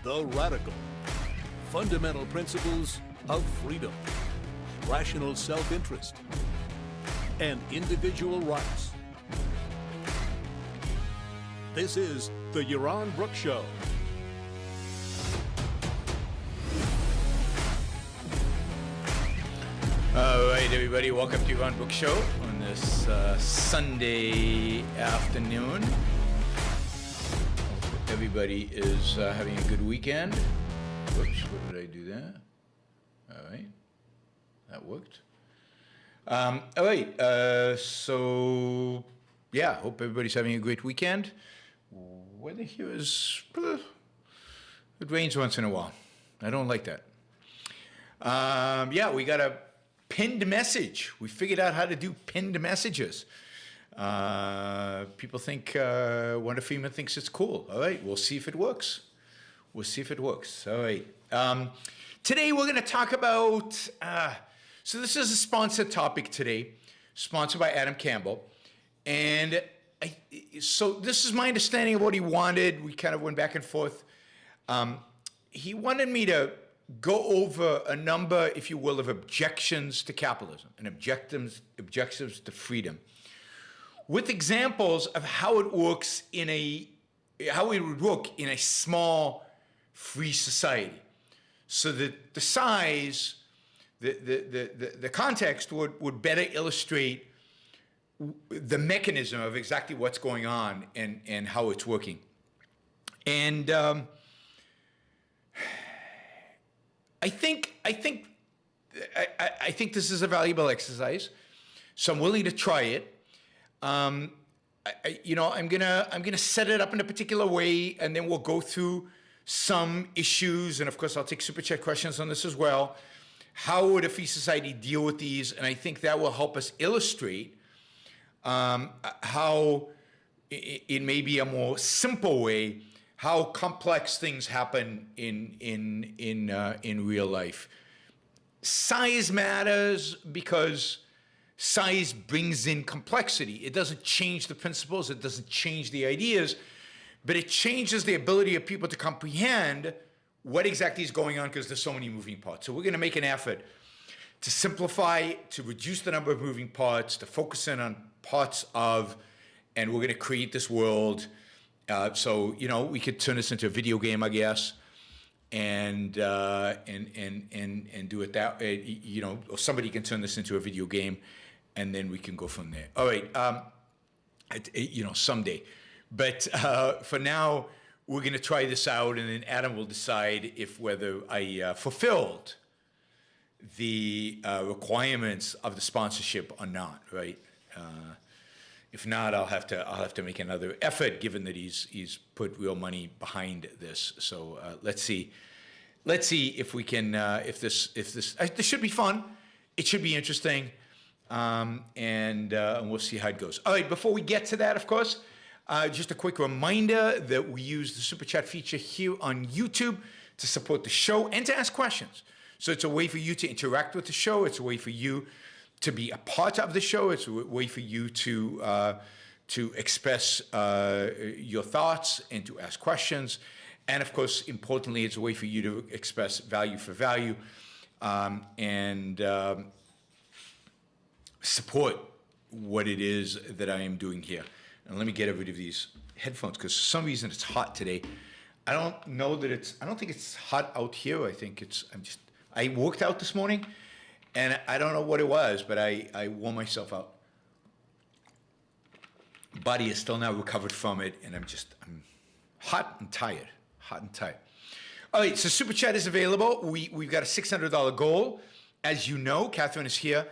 The Radical. Fundamental principles of freedom, rational self-interest, and individual rights. This is the Yaron Brook Show. All right, everybody, welcome to Yaron Brook Show on this Sunday afternoon. Hope everybody is having a good weekend. Whoops, what did I do there? All right, that worked. All right, so yeah, hope everybody's having a great weekend. Weather here is, it rains once in a while. I don't like that. Yeah, we got a pinned message. We figured out how to do pinned messages. People think, Wonder Freeman thinks it's cool. All right, we'll see if it works. We'll see if it works. All right. Today we're going to talk about, so this is a sponsored topic today, sponsored by Adam Campbell. And so this is my understanding of what he wanted. We kind of went back and forth. He wanted me to go over a number, if you will, of objections to capitalism and objectives to freedom, with examples of how it works how it would work in a small, free society, so that the size, the context would better illustrate the mechanism of exactly what's going on and how it's working. And I think this is a valuable exercise, so I'm willing to try it. I'm gonna set it up in a particular way, and then we'll go through some issues, and of course I'll take super chat questions on this as well. How would a free society deal with these? And I think that will help us illustrate how, in maybe a more simple way, how complex things happen in real life. Size matters because size brings in complexity. It doesn't change the principles, it doesn't change the ideas, but it changes the ability of people to comprehend what exactly is going on because there's so many moving parts. So we're going to make an effort to simplify, to reduce the number of moving parts, to focus in on parts of, and we're going to create this world. So, we could turn this into a video game, I guess, and do it that way, or somebody can turn this into a video game, and then we can go from there. All right, someday. But for now, we're going to try this out, and then Adam will decide whether I fulfilled the requirements of the sponsorship or not, right? If not, I'll have to make another effort, given that he's put real money behind this. So let's see if we can this should be fun. It should be interesting, and we'll see how it goes. All right, before we get to that, of course, just a quick reminder that we use the super chat feature here on YouTube to support the show and to ask questions. So it's a way for you to interact with the show. It's a way for you to be a part of the show. It's a way for you to express your thoughts and to ask questions. And of course, importantly, it's a way for you to express value for value and support what it is that I am doing here. And let me get rid of these headphones because for some reason it's hot today. I don't think it's hot out here. I worked out this morning. And I don't know what it was, but I wore myself out. Body is still not recovered from it, and I'm hot and tired. All right, so Super Chat is available. We've got a $600 goal. As you know, Catherine is here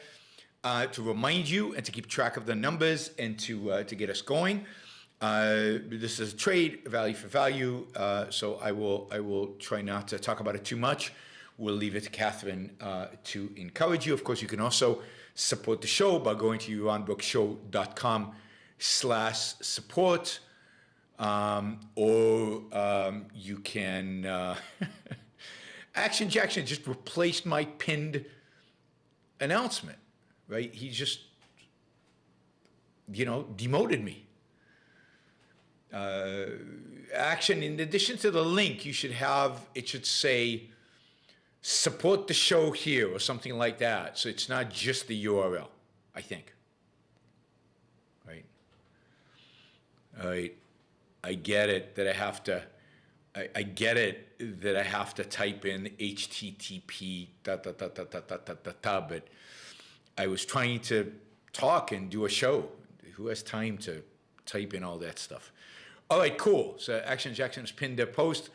to remind you and to keep track of the numbers and to get us going. This is a trade, value for value, so I will try not to talk about it too much. We'll leave it to Catherine to encourage you. Of course, you can also support the show by going to yaronbrookshow.com/support, or you can Action Jackson just replaced my pinned announcement, right? He just, demoted me. action, in addition to the link, it should say, support the show here or something like that. So it's not just the URL, I think. Right? All right. I get it that I have to, I get it that I have to type in HTTP, but I was trying to talk and do a show. Who has time to type in all that stuff? All right, cool. So Action Jackson has pinned their post.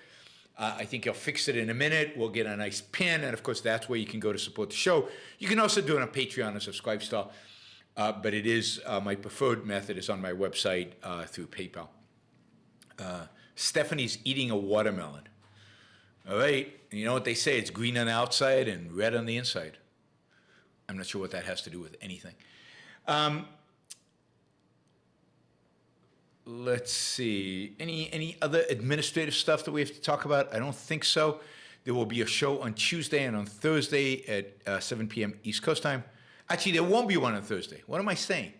I think he'll fix it in a minute. We'll get a nice pin, and of course, that's where you can go to support the show. You can also do it on Patreon and Subscribe Star, but it is my preferred method is on my website through PayPal. Stephanie's eating a watermelon. All right, you know what they say? It's green on the outside and red on the inside. I'm not sure what that has to do with anything. Let's see. Any other administrative stuff that we have to talk about? I don't think so. There will be a show on Tuesday and on Thursday at 7 p.m. East Coast time. Actually, there won't be one on Thursday. What am I saying?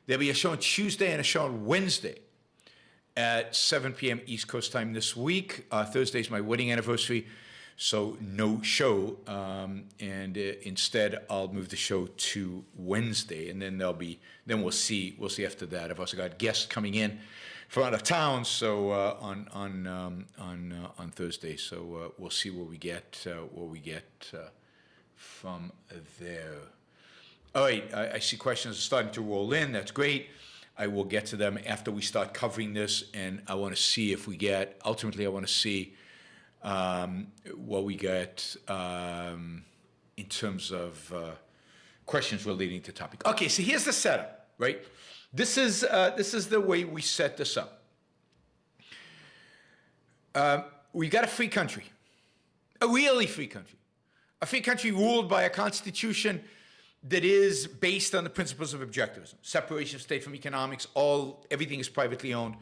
There'll be a show on Tuesday and a show on Wednesday at 7 p.m. East Coast time this week. Thursday's my wedding anniversary, so no show. Instead, I'll move the show to Wednesday, and then we'll see after that. I've also got guests coming in from out of town, so on Thursday. So we'll see where we get from there. All right, I see questions are starting to roll in. That's great. I will get to them after we start covering this, and I want to see if we get. Ultimately, I want to see what we get in terms of questions relating to topic. Okay, so here's the setup, right? This is the way we set this up. We got a free country, a really free country ruled by a constitution that is based on the principles of objectivism, separation of state from economics. Everything is privately owned,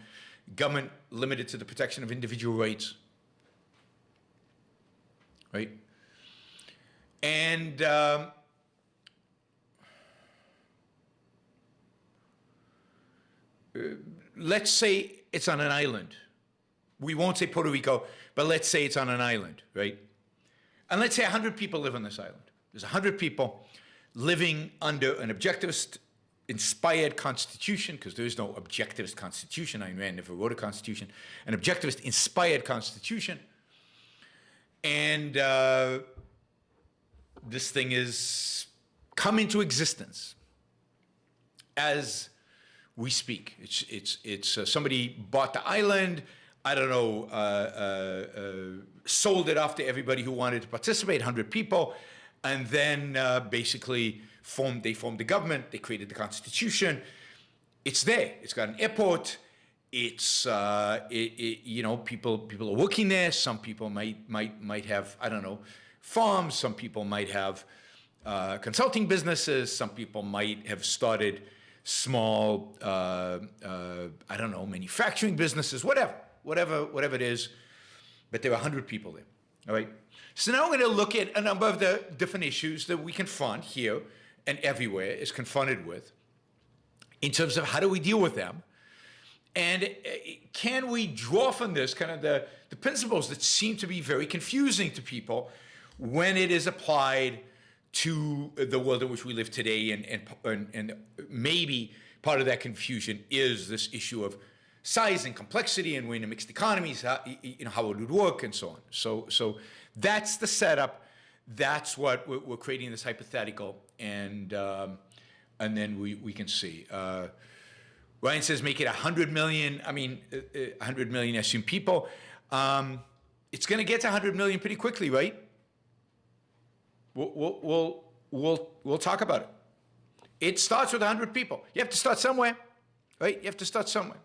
government limited to the protection of individual rights. Right? And let's say it's on an island. We won't say Puerto Rico, but let's say it's on an island, right? And let's say 100 people live on this island. There's 100 people living under an objectivist-inspired constitution, because there is no objectivist constitution. Ayn Rand never wrote a constitution. An objectivist-inspired constitution. And this thing is come into existence as we speak. It's somebody bought the island, I don't know, sold it off to everybody who wanted to participate, 100 people, and then basically they formed the government, they created the constitution. It's there. It's got an airport. It's people are working there. Some people might have, I don't know, farms. Some people might have consulting businesses. Some people might have started small, I don't know, manufacturing businesses. Whatever it is. But there are 100 people there. All right. So now we're going to look at a number of the different issues that we confront here and everywhere is confronted with in terms of how do we deal with them. And can we draw from this kind of the principles that seem to be very confusing to people when it is applied to the world in which we live today? And maybe part of that confusion is this issue of size and complexity, and we're in a mixed economies, how it would work and so on. So that's the setup. That's what we're creating this hypothetical, and then we can see. Ryan says, make it 100 million. 100 million, I assume, people. It's going to get to 100 million pretty quickly, right? We'll talk about it. It starts with 100 people. You have to start somewhere, right? You have to start somewhere.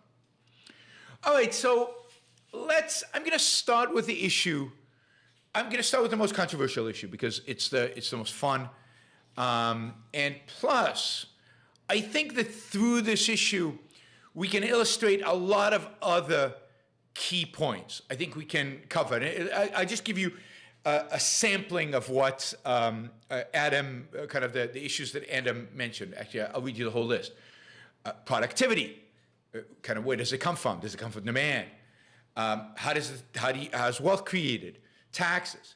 All right, so I'm going to start with the issue. I'm going to start with the most controversial issue because it's the most fun. And plus, I think that through this issue, we can illustrate a lot of other key points. I think we can cover it. I just give you a sampling of what Adam, kind of the issues that Adam mentioned. Actually, I'll read you the whole list. Productivity, Kind of where does it come from? Does it come from demand? How's wealth created? Taxes.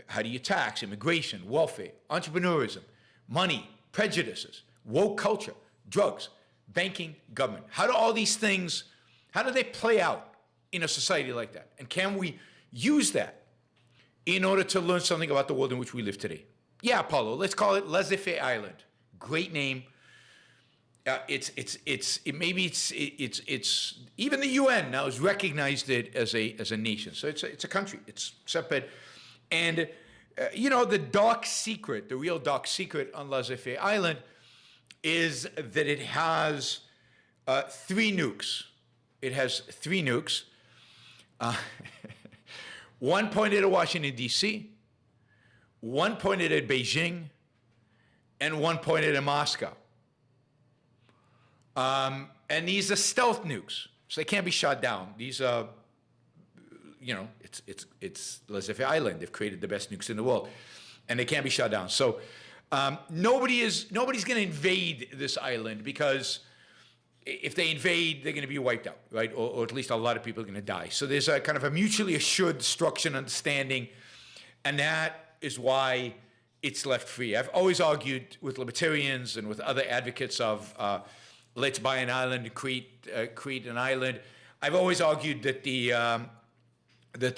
How do you tax? Immigration, welfare, entrepreneurism, money, prejudices, woke culture, drugs, banking, government. How do all these things, how do they play out in a society like that? And can we use that in order to learn something about the world in which we live today? Yeah, Paulo, let's call it laissez-faire island. Great name. It's even the UN now has recognized it as a nation. So it's a country. It's separate. And the dark secret, the real dark secret on laissez-faire island is that it has 3 nukes. It has 3 nukes. One pointed at Washington, D.C., one pointed at Beijing, and one pointed at Moscow. And these are stealth nukes, so they can't be shot down. These are, it's laissez-faire island. They've created the best nukes in the world, and they can't be shot down. So nobody's going to invade this island, because if they invade, they're going to be wiped out, right? Or at least a lot of people are going to die. So there's a kind of a mutually assured destruction understanding, and that is why it's left free. I've always argued with libertarians and with other advocates of let's buy an island and create an island. I've always argued that the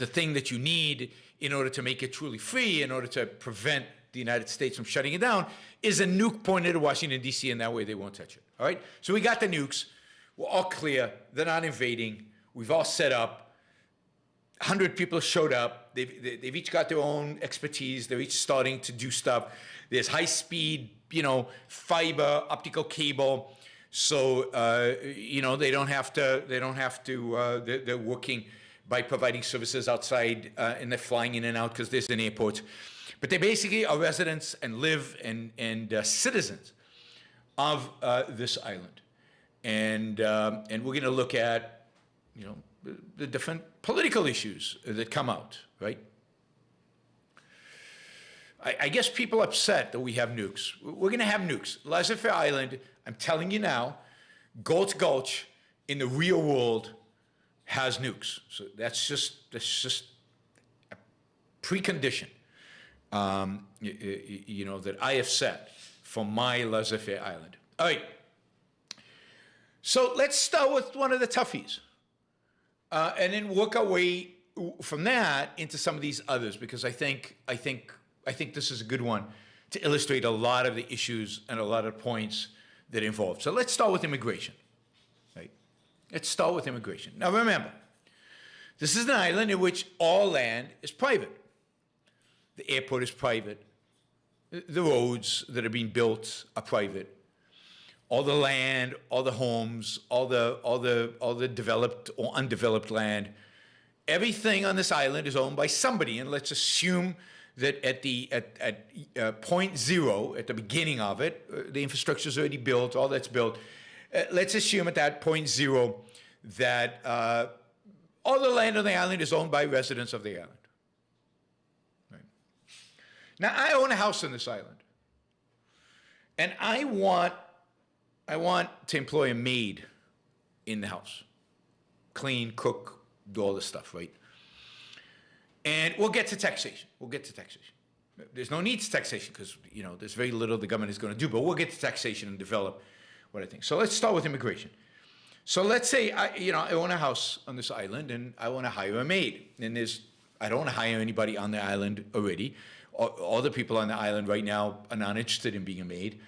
thing that you need in order to make it truly free, in order to prevent the United States from shutting it down, is a nuke pointed at Washington, D.C., and that way they won't touch it. All right? So we got the nukes. We're all clear. They're not invading. We've all set up. 100 people showed up. They've each got their own expertise. They're each starting to do stuff. There's high-speed, fiber, optical cable. So, they don't have to, they're working by providing services outside, and they're flying in and out because there's an airport. But they basically are residents and live and citizens of this island. And we're going to look at, the different political issues that come out, right? I guess people are upset that we have nukes. We're going to have nukes. Laissez-faire island, I'm telling you now, Gulch in the real world has nukes. So that's just a precondition, that I have set for my laissez-faire island. All right. So let's start with one of the toughies, and then work our way from that into some of these others, because I think this is a good one to illustrate a lot of the issues and a lot of points that are involved. So let's start with immigration. Right? Let's start with immigration. Now remember, this is an island in which all land is private. The airport is private. The roads that are being built are private. All the land, all the homes, all the developed or undeveloped land, everything on this island is owned by somebody. And let's assume that at point 0, at the beginning of it, the infrastructure is already built, all that's built. Let's assume at that point 0 that all the land on the island is owned by residents of the island. Right. Now, I own a house on this island, and I want to employ a maid in the house. Clean, cook, do all this stuff, right? And we'll get to taxation. There's no need to taxation because, there's very little the government is going to do, but we'll get to taxation and develop what I think. So let's start with immigration. So let's say, I own a house on this island and I want to hire a maid. And I don't want to hire anybody on the island already. All the people on the island right now are not interested in being a maid.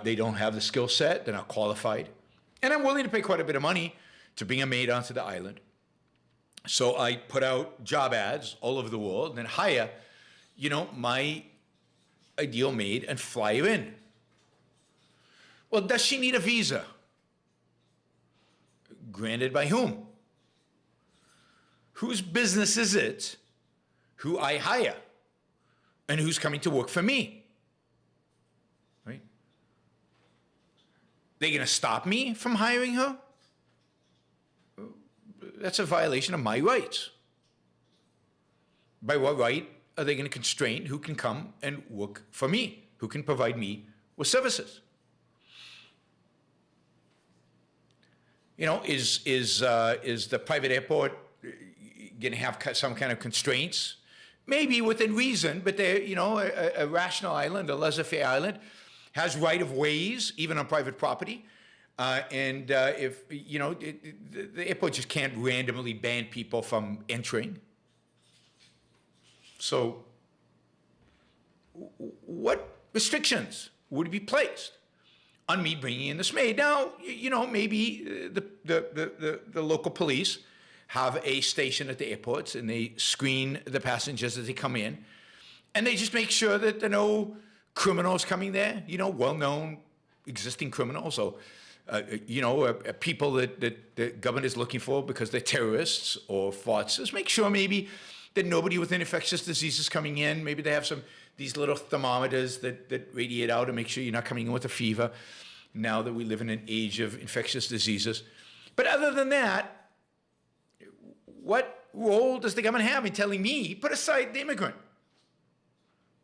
They don't have the skill set. They're not qualified. And I'm willing to pay quite a bit of money to bring a maid onto the island. So I put out job ads all over the world and then hire, my ideal maid and fly her in. Well, does she need a visa? Granted by whom? Whose business is it who I hire and who's coming to work for me? Right? They're going to stop me from hiring her? That's a violation of my rights. By what right are they going to constrain who can come and work for me, who can provide me with services? Is the private airport going to have some kind of constraints? Maybe within reason, but they're, a rational island, a laissez-faire island, has right of ways, even on private property. If, the airport just can't randomly ban people from entering. So what restrictions would be placed on me bringing in this maid? Now, maybe the local police have a station at the airports and they screen the passengers as they come in, and they just make sure that there are no criminals coming there, well-known existing criminals, or people that the government is looking for because they're terrorists or fraudsters. Make sure maybe that nobody with infectious diseases coming in. Maybe they have these little thermometers that radiate out and make sure you're not coming in with a fever, now that we live in an age of infectious diseases. But other than that, what role does the government have in telling me, put aside the immigrant,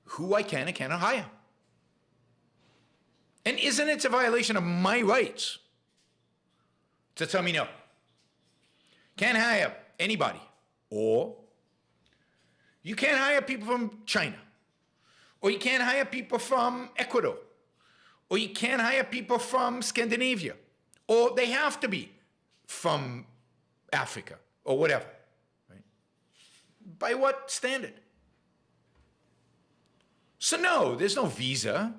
who I can and cannot hire? And isn't it a violation of my rights to tell me no? Can't hire anybody. Or you can't hire people from China. Or you can't hire people from Ecuador. Or you can't hire people from Scandinavia. Or they have to be from Africa or whatever. Right? By what standard? So no, there's no visa.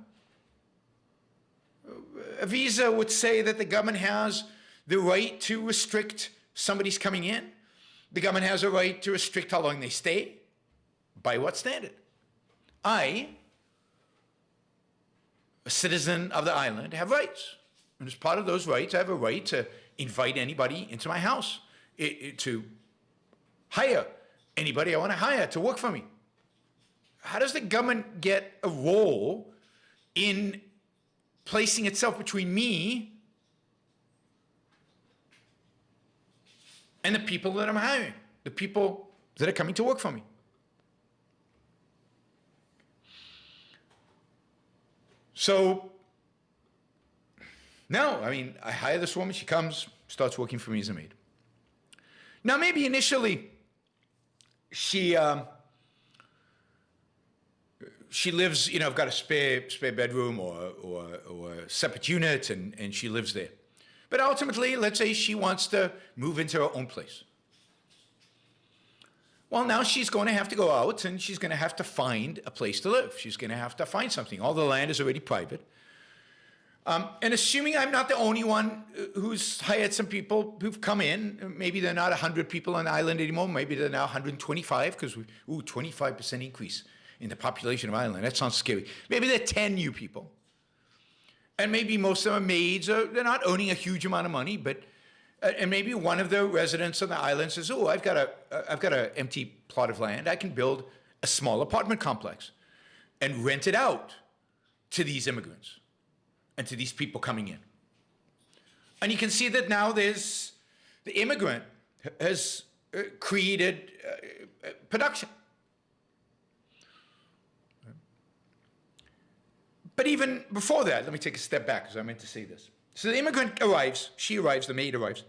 A visa would say that the government has the right to restrict somebody's coming in. The government has a right to restrict how long they stay. By what standard? I, a citizen of the island, have rights. And as part of those rights, I have a right to invite anybody into my house, to hire anybody I want to hire to work for me. How does the government get a role in placing itself between me and the people that I'm hiring, the people that are coming to work for me? So, no, I hire this woman, she comes, starts working for me as a maid. Now, maybe initially she lives, I've got a spare bedroom or a separate unit, and she lives there. But ultimately, let's say she wants to move into her own place. Well, now she's going to have to go out, and she's going to have to find a place to live. She's going to have to find something. All the land is already private. And assuming I'm not the only one who's hired some people who've come in, maybe they're not 100 people on the island anymore, maybe they're now 125, because 25% increase in the population of Ireland. That sounds scary. Maybe there are 10 new people. And maybe most of them are maids. They're not earning a huge amount of money, but and maybe one of the residents on the island says, "Oh, I've got an empty plot of land. I can build a small apartment complex and rent it out to these immigrants and to these people coming in." And you can see that now the immigrant has created production. But even before that, let me take a step back, because I meant to say this. So the immigrant arrives, the maid arrives.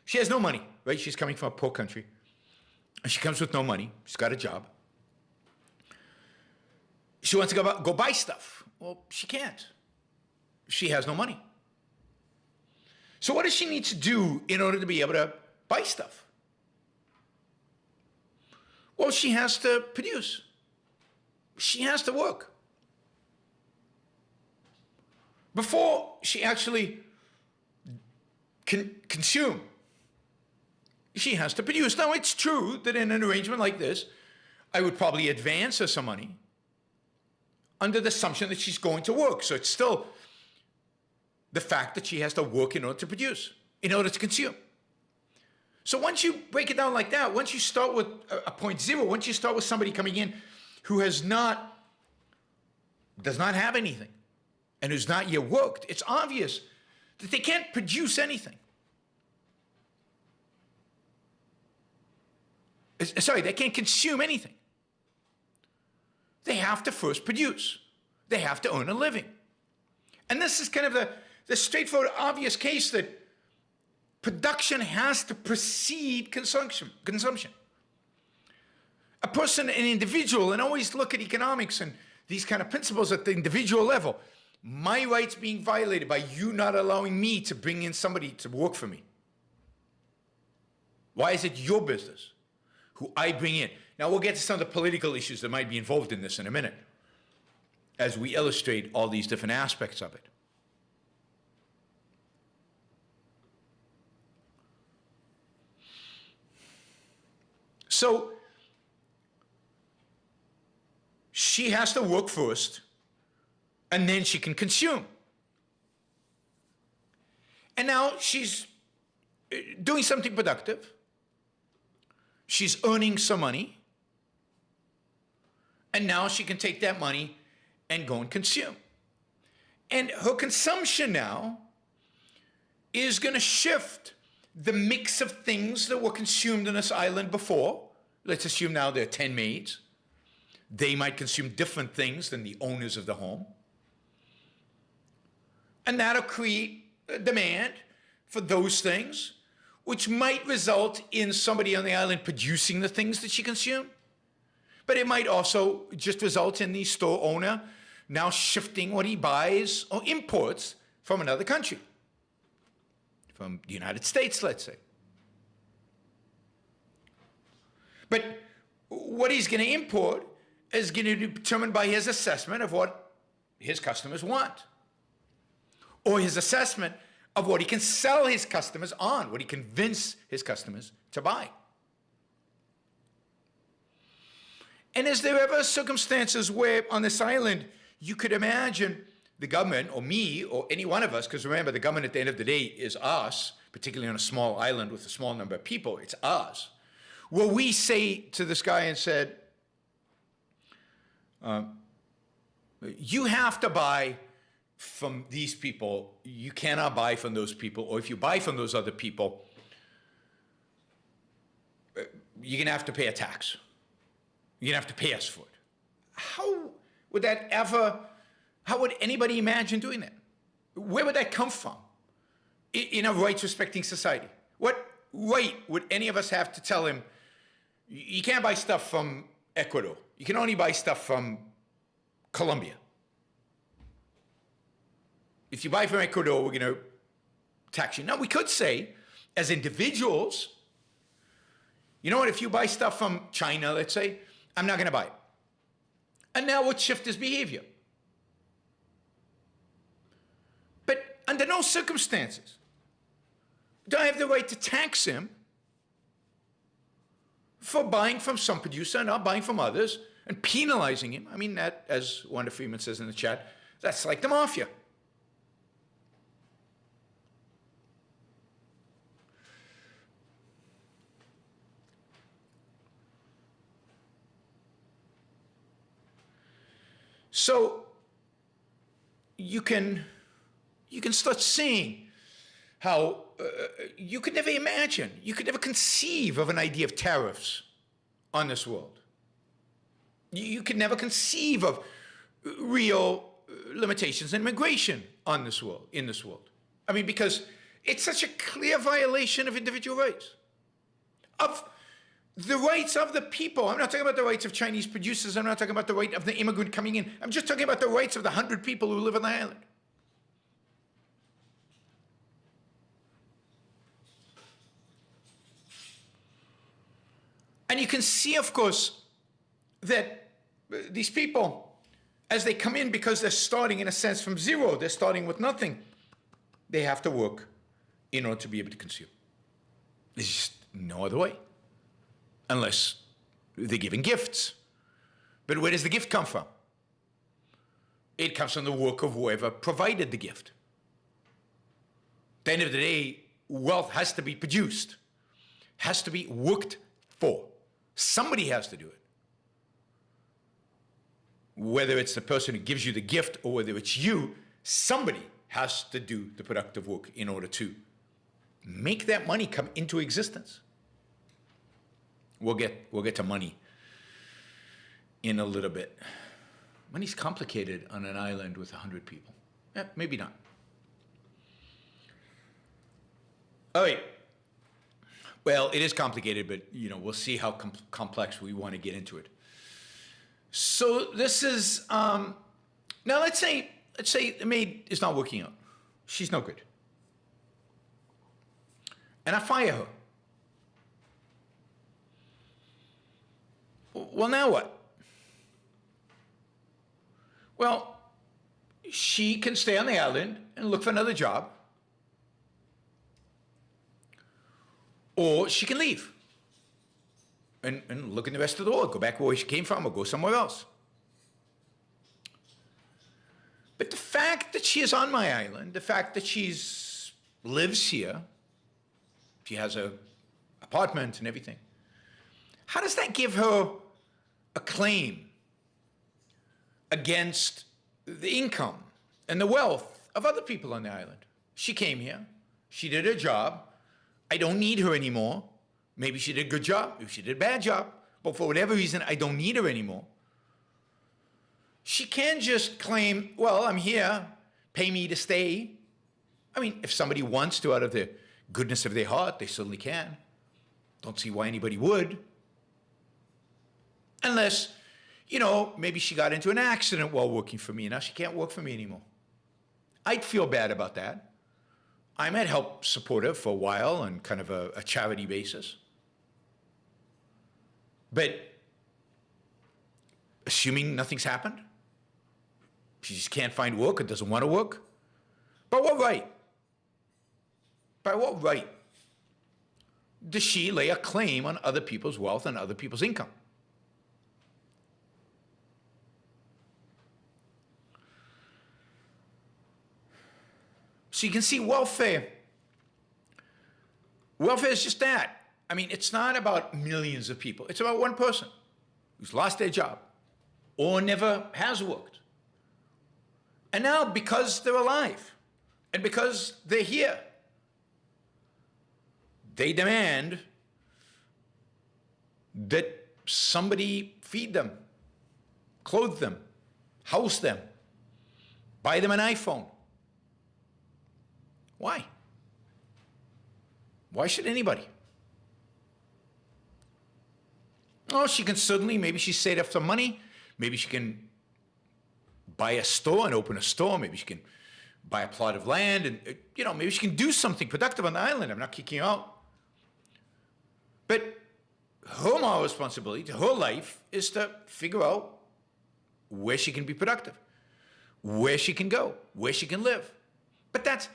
She has no money, right? She's coming from a poor country. And she comes with no money. She's got a job. She wants to go buy stuff. Well, she can't. She has no money. So what does she need to do in order to be able to buy stuff? Well, she has to produce. She has to work. Before she actually can consume, she has to produce. Now, it's true that in an arrangement like this, I would probably advance her some money under the assumption that she's going to work. So it's still the fact that she has to work in order to produce, in order to consume. So once you break it down like that, once you start with a point zero, once you start with somebody coming in who does not have anything, and who's not yet worked, it's obvious that they can't produce anything. Sorry, they can't consume anything. They have to first produce. They have to earn a living. And this is kind of the straightforward, obvious case that production has to precede consumption. A person, an individual, and always look at economics and these kind of principles at the individual level. My rights being violated by you not allowing me to bring in somebody to work for me. Why is it your business who I bring in? Now we'll get to some of the political issues that might be involved in this in a minute as we illustrate all these different aspects of it. So she has to work first, and then she can consume. And now she's doing something productive. She's earning some money. And now she can take that money and go and consume. And her consumption now is going to shift the mix of things that were consumed on this island before. Let's assume now there are 10 maids. They might consume different things than the owners of the home. And that'll create a demand for those things, which might result in somebody on the island producing the things that she consumed. But it might also just result in the store owner now shifting what he buys or imports from another country, from the United States, let's say. But what he's going to import is going to be determined by his assessment of what his customers want, or his assessment of what he can sell his customers on, what he convince his customers to buy. And is there ever circumstances where on this island you could imagine the government, or me, or any one of us, because remember, the government at the end of the day is us, particularly on a small island with a small number of people, it's us, where we say to this guy and said, you have to buy from these people, you cannot buy from those people, or if you buy from those other people, you're going to have to pay a tax. You're going to have to pay us for it. How would that ever, how would anybody imagine doing that? Where would that come from in a rights-respecting society? What right would any of us have to tell him, you can't buy stuff from Ecuador. You can only buy stuff from Colombia. If you buy from Ecuador, we're going to tax you. Now, we could say, as individuals, you know what, if you buy stuff from China, let's say, I'm not going to buy it. And now we'll shift his behavior. But under no circumstances do I have the right to tax him for buying from some producer and not buying from others and penalizing him. I mean, that, as Wanda Freeman says in the chat, that's like the mafia. So you can start seeing how you could never imagine, you could never conceive of an idea of tariffs on this world. You could never conceive of real limitations in immigration on this world, in this world. I mean, because it's such a clear violation of individual rights, of the rights of the people. I'm not talking about the rights of Chinese producers. I'm not talking about the right of the immigrant coming in. I'm just talking about the rights of the 100 people who live on the island. And you can see, of course, that these people, as they come in, because they're starting, in a sense, from zero, they're starting with nothing, they have to work in order to be able to consume. There's just no other way. Unless they're giving gifts. But where does the gift come from? It comes from the work of whoever provided the gift. At the end of the day, wealth has to be produced, has to be worked for. Somebody has to do it. Whether it's the person who gives you the gift or whether it's you, somebody has to do the productive work in order to make that money come into existence. We'll get to money in a little bit. Money's complicated on an island with 100 people. Maybe not. All right. Well, it is complicated, but we'll see how complex we want to get into it. So this is now. Let's say the maid is not working out. She's no good, and I fire her. Well, now what? Well, she can stay on the island and look for another job, or she can leave and look in the rest of the world, go back where she came from, or go somewhere else. But the fact that she is on my island, the fact that she's lives here, she has an apartment and everything, how does that give her a claim against the income and the wealth of other people on the island? She came here, she did her job, I don't need her anymore. Maybe she did a good job, maybe she did a bad job, but for whatever reason, I don't need her anymore. She can't just claim, well, I'm here, pay me to stay. I mean, if somebody wants to out of the goodness of their heart, they certainly can. Don't see why anybody would. Unless, maybe she got into an accident while working for me, and now she can't work for me anymore. I'd feel bad about that. I might help support her for a while on kind of a charity basis. But assuming nothing's happened, she just can't find work or doesn't want to work, by what right? By what right does she lay a claim on other people's wealth and other people's income? So you can see welfare. Welfare is just that. I mean, it's not about millions of people. It's about one person who's lost their job or never has worked. And now, because they're alive and because they're here, they demand that somebody feed them, clothe them, house them, buy them an iPhone. Why? Why should anybody? Oh, she can certainly, maybe she saved up some money. Maybe she can buy a store and open a store. Maybe she can buy a plot of land and, maybe she can do something productive on the island. I'm not kicking her out. But her moral responsibility, her life, is to figure out where she can be productive, where she can go, where she can live. But that's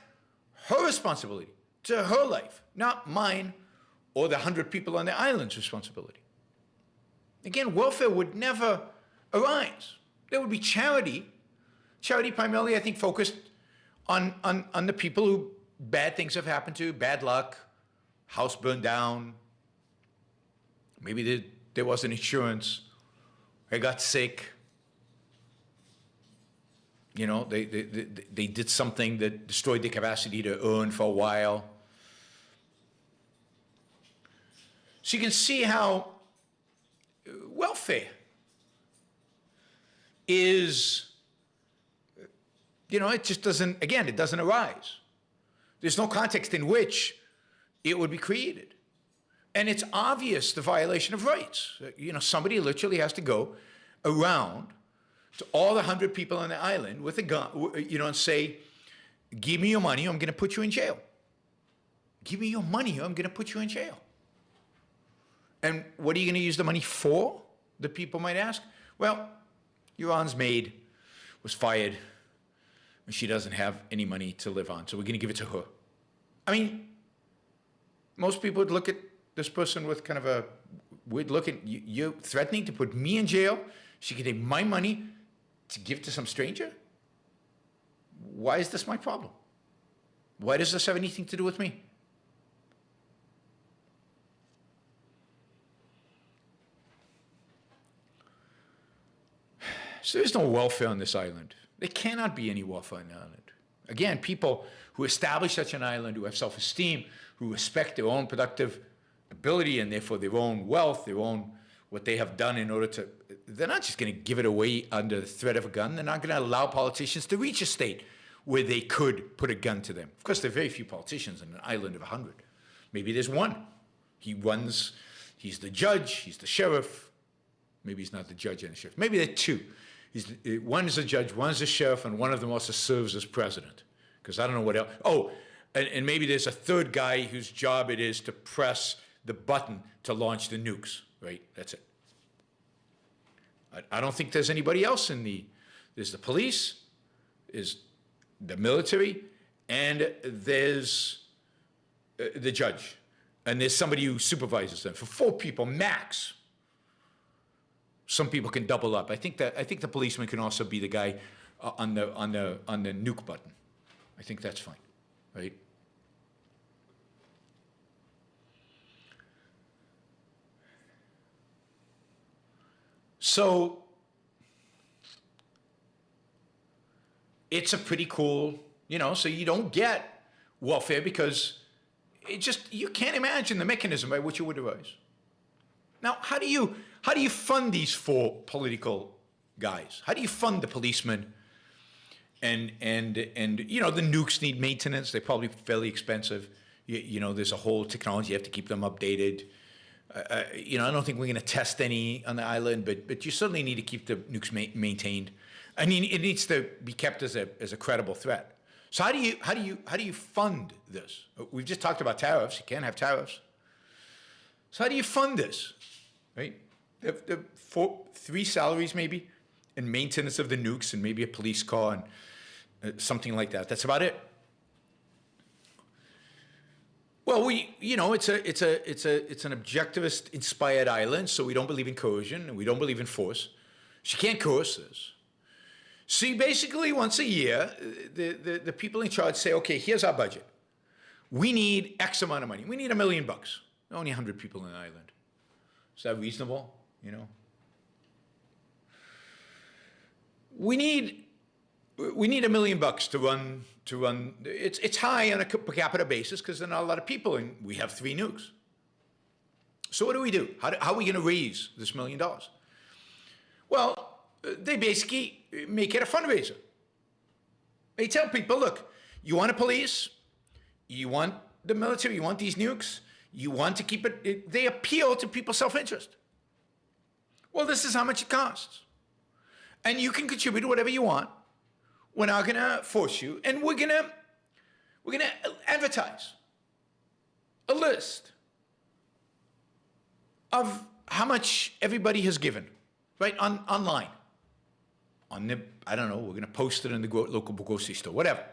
her responsibility to her life, not mine or the 100 people on the island's responsibility. Again, welfare would never arise. There would be charity. Charity primarily, I think, focused on the people who bad things have happened to, bad luck, house burned down, maybe there wasn't insurance, they got sick, they did something that destroyed their capacity to earn for a while. So you can see how welfare is, it just doesn't, again, it doesn't arise. There's no context in which it would be created. And it's obvious the violation of rights. Somebody literally has to go around to all the 100 people on the island with a gun, and say, give me your money or I'm going to put you in jail. Give me your money or I'm going to put you in jail. And what are you going to use the money for, the people might ask? Well, Iran's maid was fired and she doesn't have any money to live on, so we're going to give it to her. I mean, most people would look at this person with kind of a weird look at you threatening to put me in jail. She can take my money to give to some stranger? Why is this my problem? Why does this have anything to do with me? So there's no welfare on this island. There cannot be any welfare on the island. Again, people who establish such an island, who have self-esteem, who respect their own productive ability and therefore their own wealth, their own, what they have done in order to, they're not just going to give it away under the threat of a gun. They're not going to allow politicians to reach a state where they could put a gun to them. Of course, there are very few politicians on an island of 100. Maybe there's one. He's the judge, he's the sheriff. Maybe he's not the judge and the sheriff. Maybe they're two. One is the judge, one is the sheriff, and one of them also serves as president. Because I don't know what else. Oh, and maybe there's a third guy whose job it is to press the button to launch the nukes, right? That's it. I don't think there's anybody else there's the police, there's the military, and there's the judge. And there's somebody who supervises them. For 4 people max. Some people can double up. I think the policeman can also be the guy on the nuke button. I think that's fine, right? So it's a pretty cool, so you don't get welfare because you can't imagine the mechanism by which it would arise. Now, how do you fund these 4 political guys? How do you fund the policemen? And the nukes need maintenance. They're probably fairly expensive. There's a whole technology. You have to keep them updated. I don't think we're going to test any on the island, but you certainly need to keep the nukes maintained. I mean, it needs to be kept as a credible threat. So how do you fund this? We've just talked about tariffs. You can't have tariffs. So how do you fund this? Right? The 3 salaries maybe, and maintenance of the nukes, and maybe a police car and something like that. That's about it. Well, it's an objectivist inspired island, so we don't believe in coercion and we don't believe in force. So you can't coerce this. So you basically, once a year, the people in charge say, okay, here's our budget. We need X amount of money. We need $1 million. Only 100 people in the island. Is that reasonable? We need $1 million to run. It's high on a per capita basis because there are not a lot of people, and we have 3 nukes. So what do we do? How are we going to raise this $1 million? Well, they basically make it a fundraiser. They tell people, look, you want a police, you want the military, you want these nukes, you want to keep it. They appeal to people's self-interest. Well, this is how much it costs. And you can contribute whatever you want. We're not going to force you, and we're going to advertise a list of how much everybody has given, right, online. I don't know, we're going to post it in the local grocery store, whatever.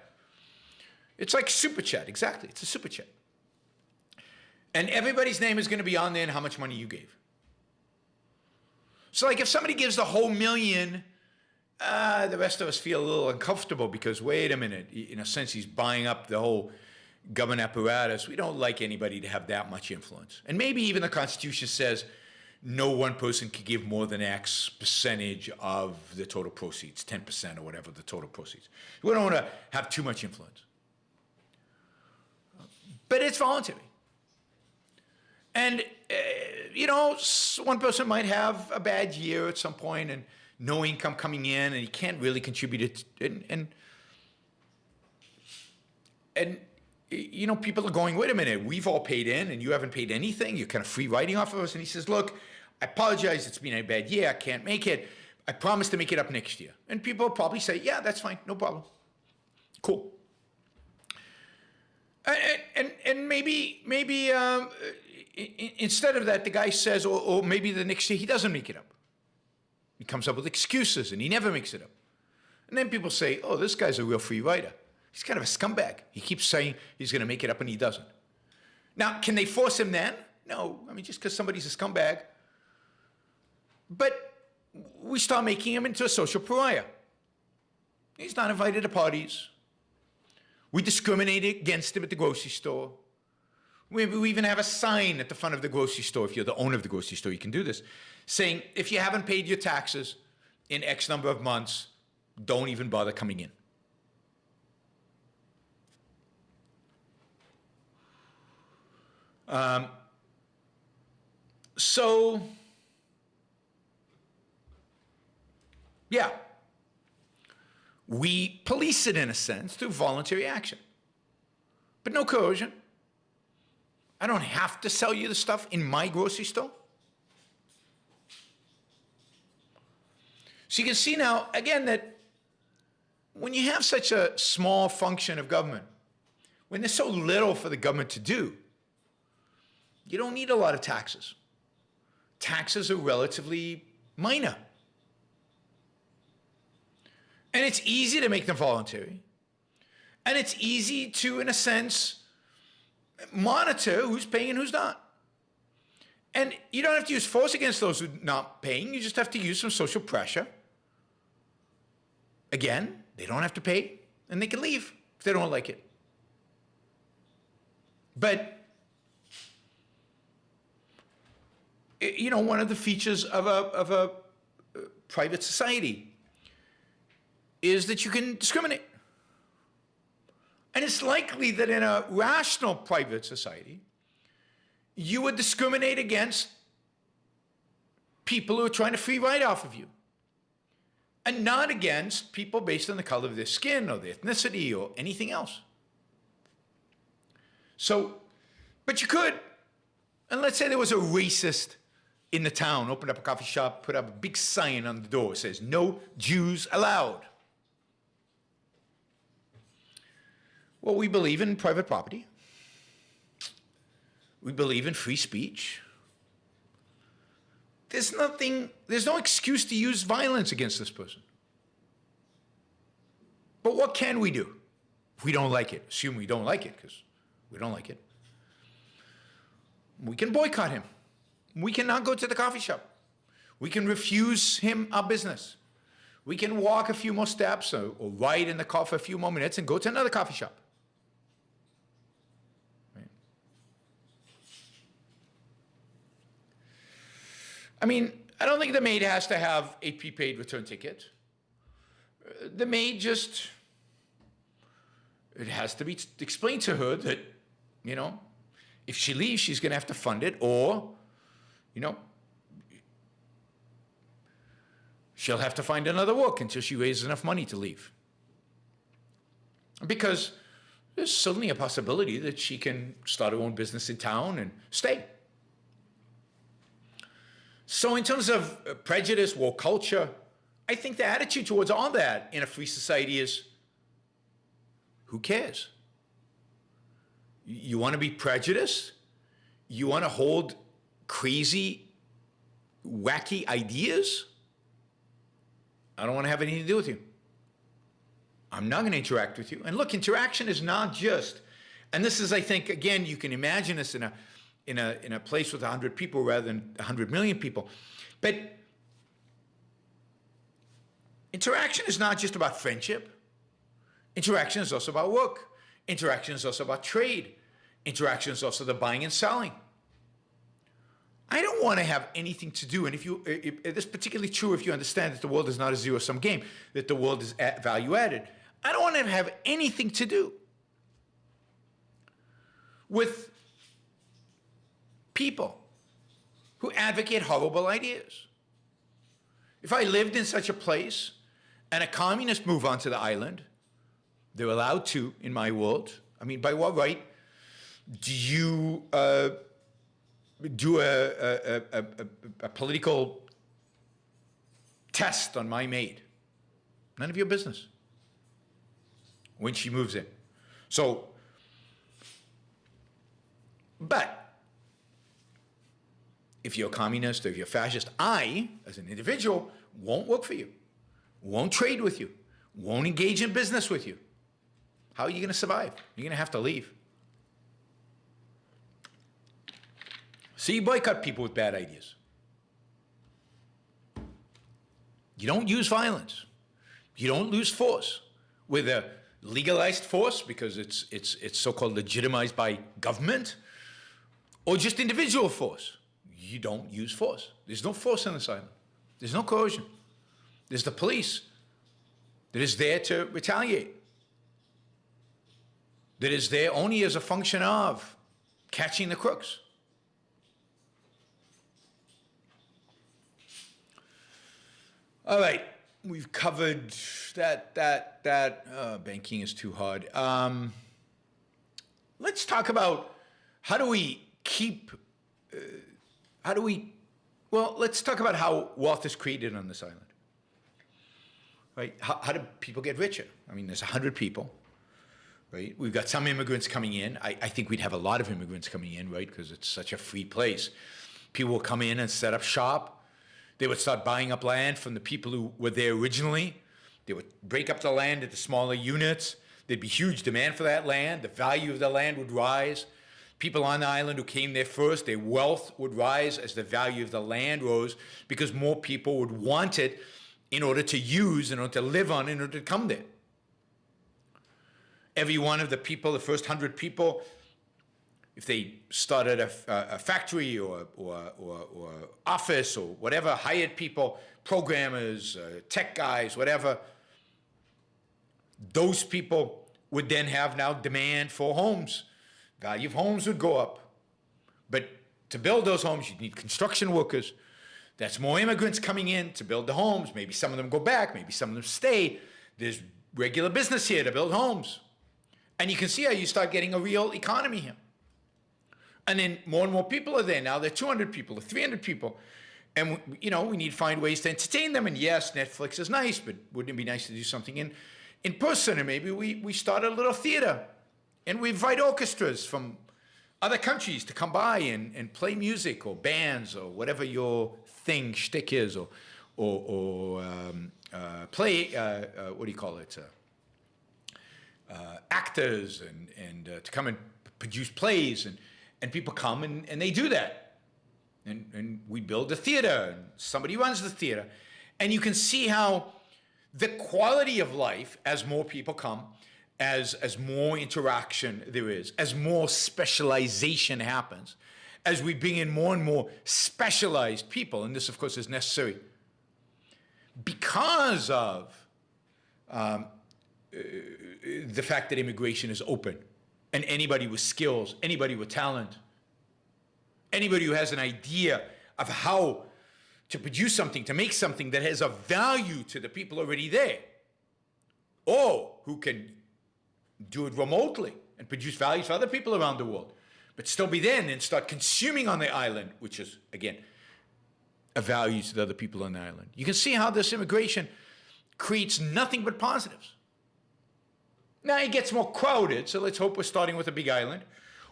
It's like super chat, exactly. It's a super chat. And everybody's name is going to be on there and how much money you gave. So like if somebody gives the whole $1 million, the rest of us feel a little uncomfortable because, wait a minute, in a sense, he's buying up the whole government apparatus. We don't like anybody to have that much influence. And maybe even the Constitution says no one person can give more than X percentage of the total proceeds, 10% or whatever the total proceeds. We don't want to have too much influence. But it's voluntary. And, one person might have a bad year at some point and no income coming in, and he can't really contribute it. And people are going, wait a minute, we've all paid in and you haven't paid anything. You're kind of free riding off of us. And he says, look, I apologize. It's been a bad year. I can't make it. I promise to make it up next year. And people will probably say, yeah, that's fine. No problem. Cool. And maybe instead of that, the guy says, or maybe the next year he doesn't make it up. He comes up with excuses and he never makes it up. And then people say, oh, this guy's a real free rider. He's kind of a scumbag. He keeps saying he's going to make it up and he doesn't. Now, can they force him then? No. I mean, just because somebody's a scumbag. But we start making him into a social pariah. He's not invited to parties. We discriminate against him at the grocery store. We even have a sign at the front of the grocery store. If you're the owner of the grocery store, you can do this, saying, if you haven't paid your taxes in X number of months, don't even bother coming in. So, yeah, we police it in a sense through voluntary action, but no coercion. I don't have to sell you the stuff in my grocery store. So you can see now, again, that when you have such a small function of government, when there's so little for the government to do, you don't need a lot of taxes. Taxes are relatively minor. And it's easy to make them voluntary. And it's easy to, in a sense, monitor who's paying and who's not. And you don't have to use force against those who are not paying. You just have to use some social pressure. Again, they don't have to pay, and they can leave if they don't like it. But, you know, one of the features of a private society is that you can discriminate. And it's likely that in a rational private society, you would discriminate against people who are trying to free ride off of you, and not against people based on the color of their skin or their ethnicity or anything else. So, but you could, and let's say there was a racist in the town, opened up a coffee shop, put up a big sign on the door that says, "No Jews allowed." Well, we believe in private property. We believe in free speech. There's no excuse to use violence against this person. But what can we do if we don't like it? Assume we don't like it, because we don't like it. We can boycott him. We cannot go to the coffee shop. We can refuse him our business. We can walk a few more steps or ride in the car for a few more minutes and go to another coffee shop. I mean, I don't think the maid has to have a prepaid return ticket. The maid just, it has to be explained to her that, you know, if she leaves, she's going to have to fund it, or, you know, she'll have to find another work until she raises enough money to leave. Because there's certainly a possibility that she can start her own business in town and stay. So in terms of prejudice, war culture, I think the attitude towards all that in a free society is, who cares? You want to be prejudiced? You want to hold crazy, wacky ideas? I don't want to have anything to do with you. I'm not going to interact with you. And look, interaction is not just, and this is, I think, again, you can imagine this in a place with 100 people rather than 100 million people. But interaction is not just about friendship. Interaction is also about work. Interaction is also about trade. Interaction is also the buying and selling. I don't want to have anything to do, and if this is particularly true if you understand that the world is not a zero-sum game, that the world is value-added. I don't want to have anything to do with people who advocate horrible ideas. If I lived in such a place and a communist moved onto the island, they're allowed to in my world. I mean, by what right do you do a political test on my maid? None of your business when she moves in. So, but if you're a communist or if you're a fascist, I, as an individual, won't work for you, won't trade with you, won't engage in business with you. How are you going to survive? You're going to have to leave. So you boycott people with bad ideas. You don't use violence. You don't use force. With a legalized force, because it's so-called legitimized by government, or just individual force. You don't use force. There's no force on this island. There's no coercion. There's the police that is there to retaliate, that is there only as a function of catching the crooks. All right, we've covered that banking is too hard. Let's talk about how do we keep, well, let's talk about how wealth is created on this island. Right? How do people get richer? I mean, there's 100 people, right? We've got some immigrants coming in. I think we'd have a lot of immigrants coming in, right? Because it's such a free place. People will come in and set up shop. They would start buying up land from the people who were there originally. They would break up the land into smaller units. There'd be huge demand for that land. The value of the land would rise. People on the island who came there first, their wealth would rise as the value of the land rose because more people would want it in order to use, in order to live on, in order to come there. Every one of the people, the first 100 people, if they started a factory or office or whatever, hired people, programmers, tech guys, whatever, those people would then have now demand for homes. Value of homes would go up. But to build those homes, you need construction workers. That's more immigrants coming in to build the homes. Maybe some of them go back, maybe some of them stay. There's regular business here to build homes. And you can see how you start getting a real economy here. And then more and more people are there. Now there are 200 people or 300 people. And, you know, we need to find ways to entertain them. And yes, Netflix is nice, but wouldn't it be nice to do something in person? And maybe we start a little theater. And we invite orchestras from other countries to come by and play music or bands or whatever your thing, shtick is, or play, what do you call it? Actors and to come and produce plays. And people come and they do that. And we build a theater and somebody runs the theater. And you can see how the quality of life, as more people come, as more interaction there is, as more specialization happens, as we bring in more and more specialized people, and this, of course, is necessary because of the fact that immigration is open, and anybody with skills, anybody with talent, anybody who has an idea of how to produce something, to make something that has a value to the people already there, or who can do it remotely and produce value for other people around the world, but still be there and start consuming on the island, which is, again, a value to the other people on the island. You can see how this immigration creates nothing but positives. Now it gets more crowded, so let's hope we're starting with a big island.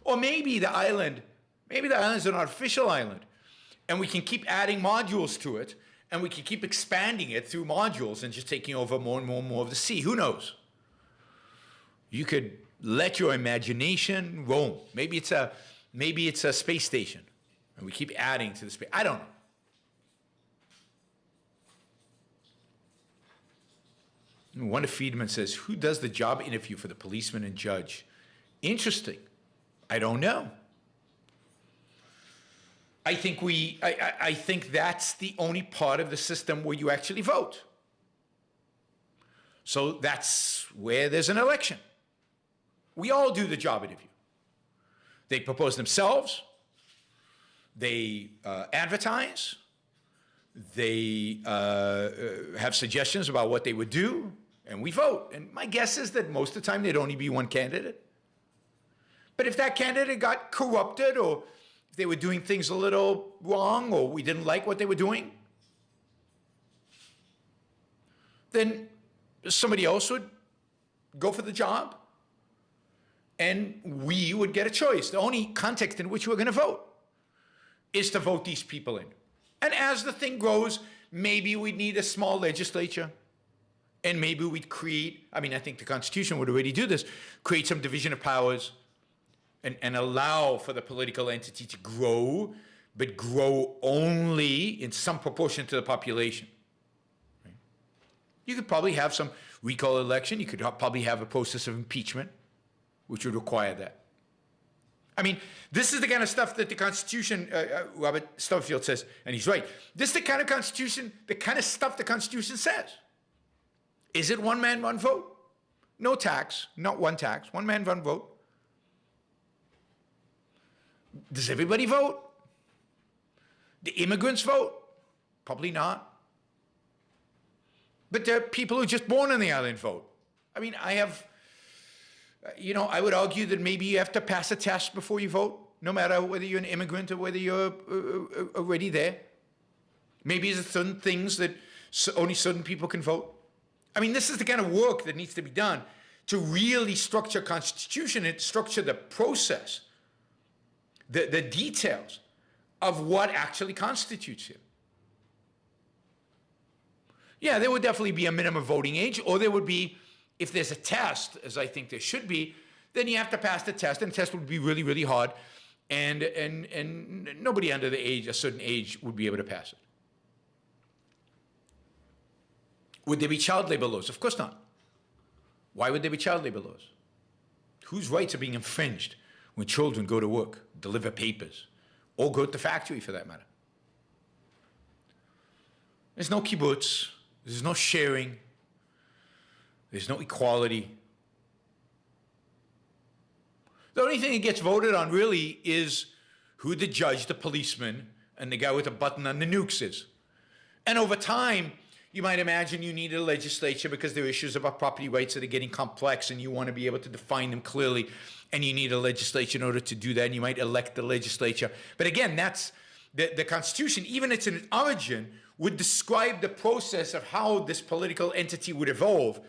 Or maybe the island's an artificial island, and we can keep adding modules to it, and we can keep expanding it through modules and just taking over more and more and more of the sea. Who knows? You could let your imagination roam. Maybe it's a space station, and we keep adding to the space. I don't know. Wanda Friedman says, who does the job interview for the policeman and judge? Interesting. I don't know. I think that's the only part of the system where you actually vote. So that's where there's an election. We all do the job interview. They propose themselves. They advertise. They have suggestions about what they would do, and we vote. And my guess is that most of the time there'd only be one candidate. But if that candidate got corrupted, or if they were doing things a little wrong, or we didn't like what they were doing, then somebody else would go for the job, and we would get a choice. The only context in which we're going to vote is to vote these people in. And as the thing grows, maybe we'd need a small legislature, and maybe we'd create, I think the Constitution would already do this, create some division of powers and allow for the political entity to grow, but grow only in some proportion to the population. Right? You could probably have some recall election. You could probably have a process of impeachment, which would require that. This is the kind of stuff that the Constitution, Robert Stubblefield says, and he's right. This is the kind of Constitution, the kind of stuff the Constitution says. Is it one man, one vote? No tax, not one tax, one man, one vote. Does everybody vote? The immigrants vote? Probably not. But there are people who are just born on the island vote. I would argue that maybe you have to pass a test before you vote. no matter whether you're an immigrant or whether you're already there. Maybe there's certain things that only certain people can vote. I mean, this is the kind of work that needs to be done to really structure a constitution and structure the process, the details of what actually constitutes it. Yeah, there would definitely be a minimum voting age, or there would be, if there's a test, as I think there should be, then you have to pass the test, and the test would be really, really hard, and nobody under a certain age would be able to pass it. Would there be child labor laws? Of course not. Why would there be child labor laws? Whose rights are being infringed when children go to work, deliver papers, or go to the factory for that matter? There's no kibbutz, there's no sharing, there's no equality. The only thing that gets voted on really is who the judge, the policeman, and the guy with the button on the nukes is. And over time, you might imagine you need a legislature because there are issues about property rights that are getting complex and you want to be able to define them clearly, and you need a legislature in order to do that, and you might elect the legislature. But again, that's the Constitution, even its origin, would describe the process of how this political entity would evolve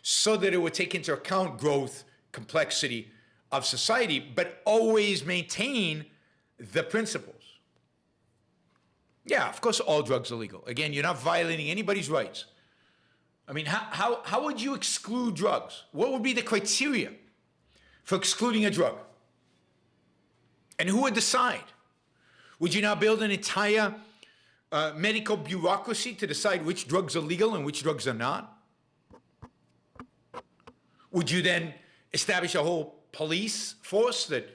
so that it would take into account growth, complexity of society, but always maintain the principles. Yeah, of course, all drugs are legal. Again, you're not violating anybody's rights. I mean, how would you exclude drugs? What would be the criteria for excluding a drug? And who would decide? Would you now build an entire medical bureaucracy to decide which drugs are legal and which drugs are not? Would you then establish a whole police force that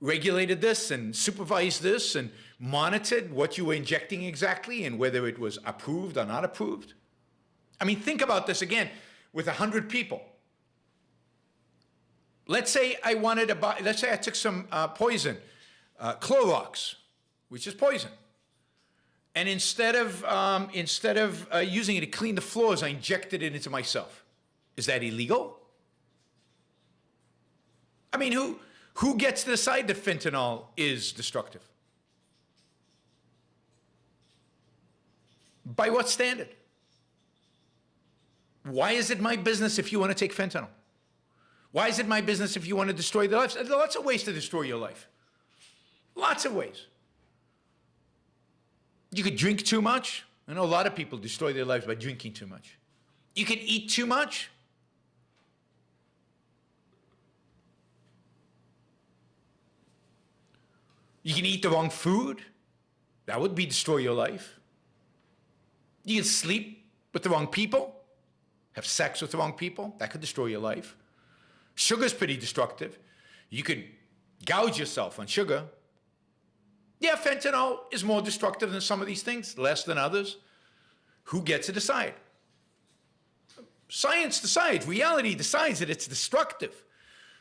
regulated this and supervised this and monitored what you were injecting exactly and whether it was approved or not approved? I mean, think about this again with 100 people. Let's say I wanted to buy, let's say I took some poison, Clorox, which is poison. And instead of using it to clean the floors, I injected it into myself. Is that illegal? I mean, who gets to decide that fentanyl is destructive? By what standard? Why is it my business if you want to take fentanyl? Why is it my business if you want to destroy their lives? There are lots of ways to destroy your life. Lots of ways. You could drink too much. I know a lot of people destroy their lives by drinking too much. You can eat too much. You can eat the wrong food. That would destroy your life. You can sleep with the wrong people, have sex with the wrong people. That could destroy your life. Sugar's pretty destructive. You could gouge yourself on sugar. Yeah, fentanyl is more destructive than some of these things, less than others. Who gets to decide? Science decides. Reality decides that it's destructive.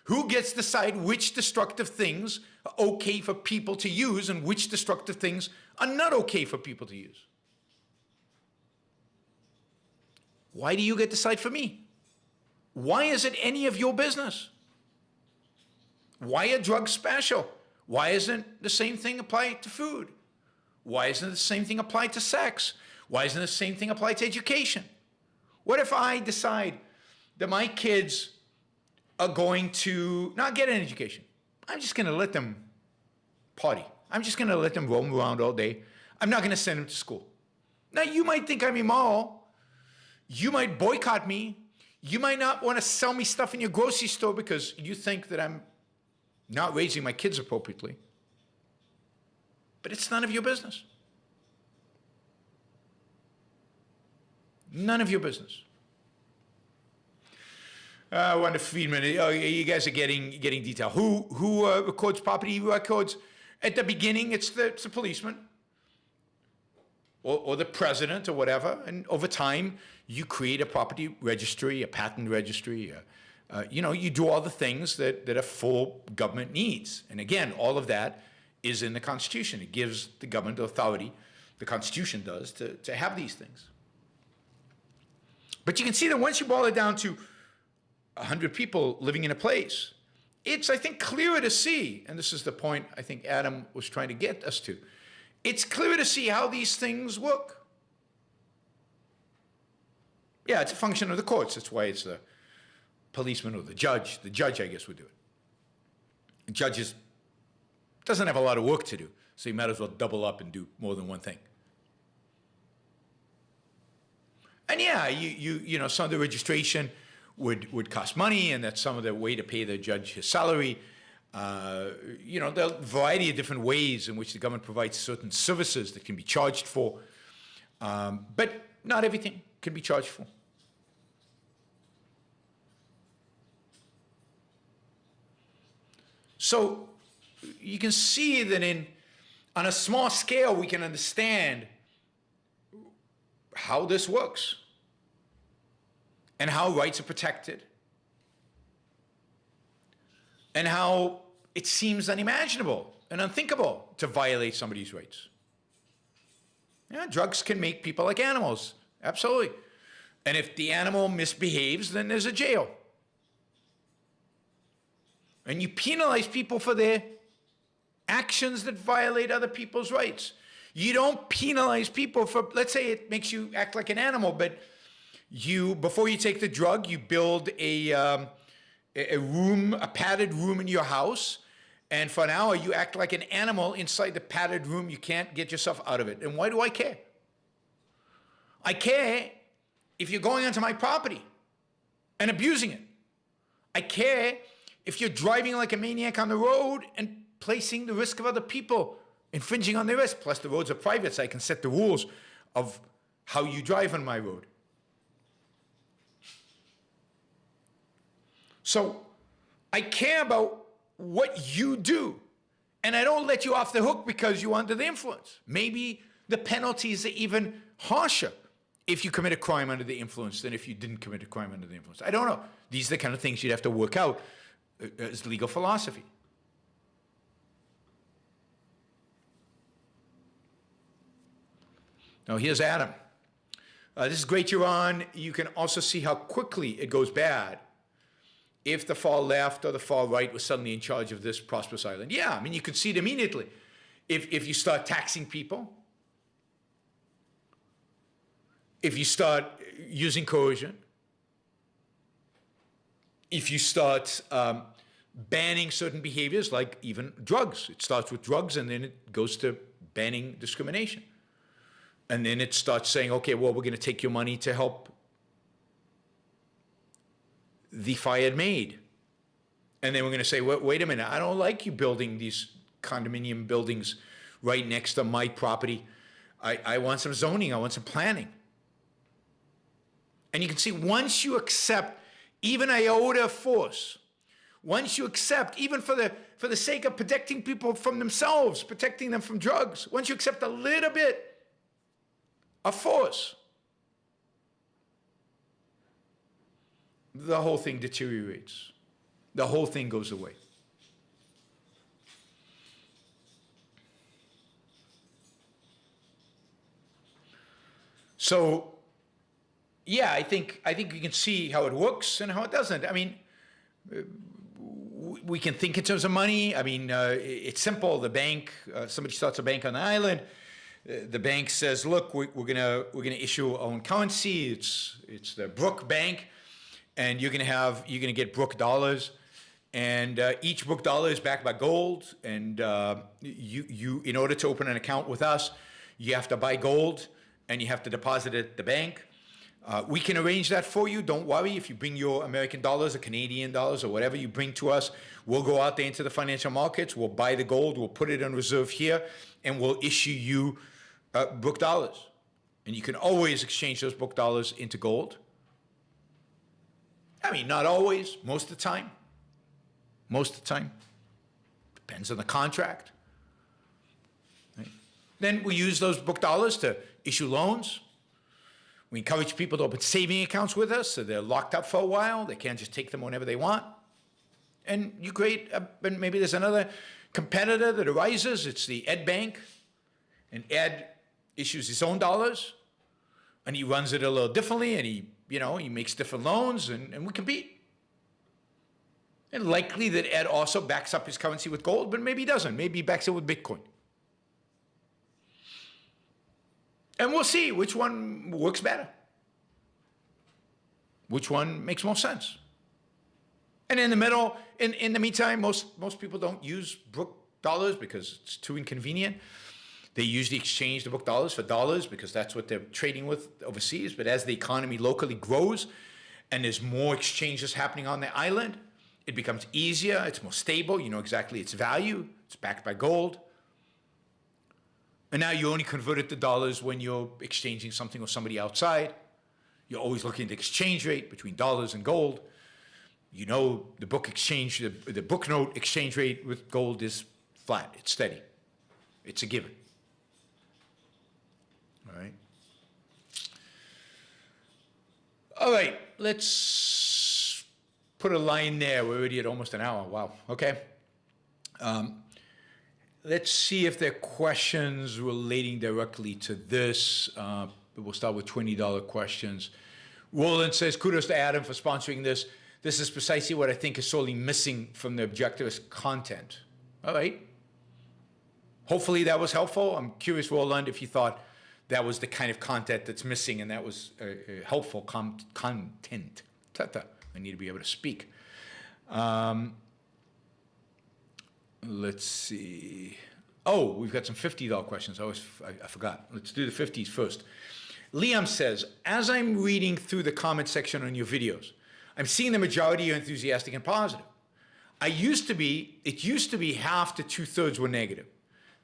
Who gets to decide which destructive things are okay for people to use and which destructive things are not okay for people to use? Why do you get to decide for me? Why is it any of your business? Why are drugs special? Why isn't the same thing applied to food? Why isn't the same thing applied to sex? Why isn't the same thing applied to education? What if I decide that my kids are going to not get an education? I'm just going to let them party. I'm just going to let them roam around all day. I'm not going to send them to school. Now, you might think I'm immoral. You might boycott me. You might not want to sell me stuff in your grocery store because you think that I'm not raising my kids appropriately. But it's none of your business. None of your business. Wanda Friedman, oh, you guys are getting detail. Who records property records? At the beginning, it's the policeman or the president or whatever. And over time, you create a property registry, a patent registry. You do all the things that a full government needs. And again, all of that is in the Constitution. It gives the government the authority, the Constitution does, to have these things. But you can see that once you boil it down to 100 people living in a place, it's, I think, clearer to see, and this is the point I think Adam was trying to get us to, it's clearer to see how these things work. Yeah, it's a function of the courts. That's why it's the policeman or the judge. The judge, I guess, would do it. The judge doesn't have a lot of work to do, so you might as well double up and do more than one thing. And yeah, you know, some of the registration would cost money, and that's some of the way to pay the judge his salary. You know, there are a variety of different ways in which the government provides certain services that can be charged for, but not everything can be charged for. So you can see that on a small scale, we can understand how this works and how rights are protected and how it seems unimaginable and unthinkable to violate somebody's rights. Yeah, drugs can make people like animals, absolutely. And if the animal misbehaves, then there's a jail. And you penalize people for their actions that violate other people's rights. You don't penalize people for, let's say it makes you act like an animal, but before you take the drug, you build a padded room in your house, and for an hour you act like an animal inside the padded room. You can't get yourself out of it. And why do I care? I care if you're going onto my property and abusing it. I care if you're driving like a maniac on the road and placing the risk of other people, infringing on their risk. Plus the roads are private, so I can set the rules of how you drive on my road. So I care about what you do, and I don't let you off the hook because you're under the influence. Maybe the penalties are even harsher if you commit a crime under the influence than if you didn't commit a crime under the influence. I don't know. These are the kind of things you'd have to work out as legal philosophy. Now here's Adam. This is great, Iran. You can also see how quickly it goes bad if the far left or the far right was suddenly in charge of this prosperous island. Yeah, I mean, you could see it immediately. If you start taxing people, if you start using coercion, if you start banning certain behaviors like even drugs. It starts with drugs and then it goes to banning discrimination. And then it starts saying, okay, well, we're going to take your money to help the fired maid. And then we're going to say, wait a minute, I don't like you building these condominium buildings right next to my property. I want some zoning, I want some planning. And you can see once you accept even iota of force, once you accept, even for the sake of protecting people from themselves, protecting them from drugs, once you accept a little bit of force, the whole thing deteriorates. The whole thing goes away. So, yeah, I think you can see how it works and how it doesn't. I mean, we can think in terms of money. I mean, it's simple. The bank, somebody starts a bank on the island. The bank says, "Look, we're gonna issue our own currency. It's the Brook Bank, and you're gonna get Brook dollars, and each Brook dollar is backed by gold. And you in order to open an account with us, you have to buy gold and you have to deposit it at the bank. We can arrange that for you. Don't worry. If you bring your American dollars or Canadian dollars or whatever you bring to us, we'll go out there into the financial markets. We'll buy the gold. We'll put it on reserve here, and we'll issue you Brook dollars. And you can always exchange those Brook dollars into gold. I mean, not always. Most of the time. Most of the time. Depends on the contract. Right? Then we use those Brook dollars to issue loans. We encourage people to open saving accounts with us, so they're locked up for a while. They can't just take them whenever they want. And you create, and maybe there's another competitor that arises. It's the Ed Bank. And Ed issues his own dollars, and he runs it a little differently, and he makes different loans, and we compete. And likely that Ed also backs up his currency with gold, but maybe he doesn't. Maybe he backs it with Bitcoin. And we'll see which one works better. Which one makes more sense. And in the middle, in the meantime, most people don't use book dollars because it's too inconvenient. They usually exchange the book dollars for dollars because that's what they're trading with overseas. But as the economy locally grows and there's more exchanges happening on the island, it becomes easier, it's more stable, you know exactly its value, it's backed by gold. And now you only convert it to dollars when you're exchanging something with somebody outside. You're always looking at the exchange rate between dollars and gold. You know the book exchange, the book note exchange rate with gold is flat, it's steady. It's a given. All right. All right, let's put a line there. We're already at almost an hour. Wow. Okay. Let's see if there are questions relating directly to this. We'll start with $20 questions. Roland says, kudos to Adam for sponsoring this. This is precisely what I think is sorely missing from the objectivist content. All right. Hopefully that was helpful. I'm curious, Roland, if you thought that was the kind of content that's missing and that was helpful content. I need to be able to speak. Let's see. Oh, we've got some $50 questions. I forgot. Let's do the 50s first. Liam says, as I'm reading through the comment section on your videos, I'm seeing the majority are enthusiastic and positive. It used to be half to 2/3 were negative.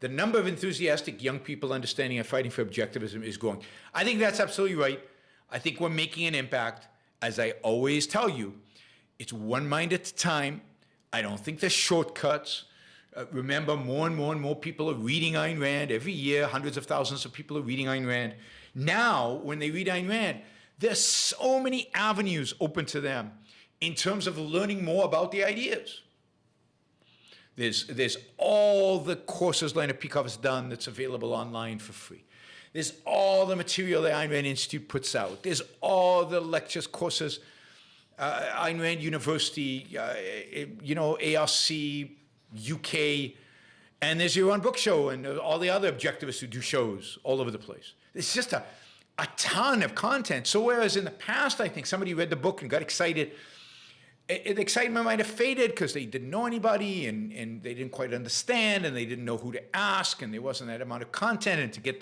The number of enthusiastic young people understanding and fighting for objectivism is growing. I think that's absolutely right. I think we're making an impact. As I always tell you, it's one mind at a time. I don't think there's shortcuts. Remember, more and more people are reading Ayn Rand. Every year, hundreds of thousands of people are reading Ayn Rand. Now, when they read Ayn Rand, there's so many avenues open to them in terms of learning more about the ideas. There's all the courses Lena Peikoff has done that's available online for free. There's all the material the Ayn Rand Institute puts out. There's all the lectures, courses, Ayn Rand University, ARC, UK, and there's your own book show and all the other objectivists who do shows all over the place. It's just a ton of content. So whereas in the past, I think somebody read the book and got excited, the excitement might have faded because they didn't know anybody and they didn't quite understand and they didn't know who to ask and there wasn't that amount of content, and to get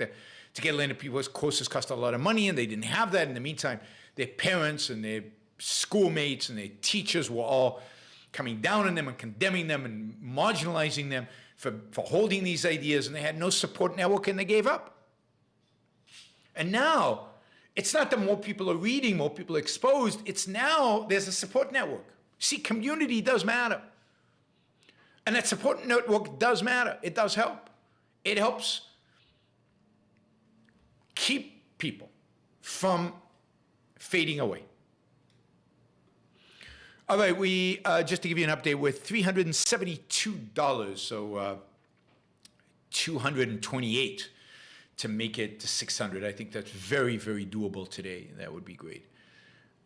Lena People's courses cost a lot of money and they didn't have that. In the meantime, their parents and their schoolmates and their teachers were all coming down on them and condemning them and marginalizing them for holding these ideas, and they had no support network and they gave up. And now, it's not that more people are reading, more people are exposed, it's now there's a support network. See, community does matter. And that support network does matter. It does help. It helps keep people from fading away. All right, we just to give you an update, we're $372, so 228 to make it to 600. I think that's very, very doable today. That would be great.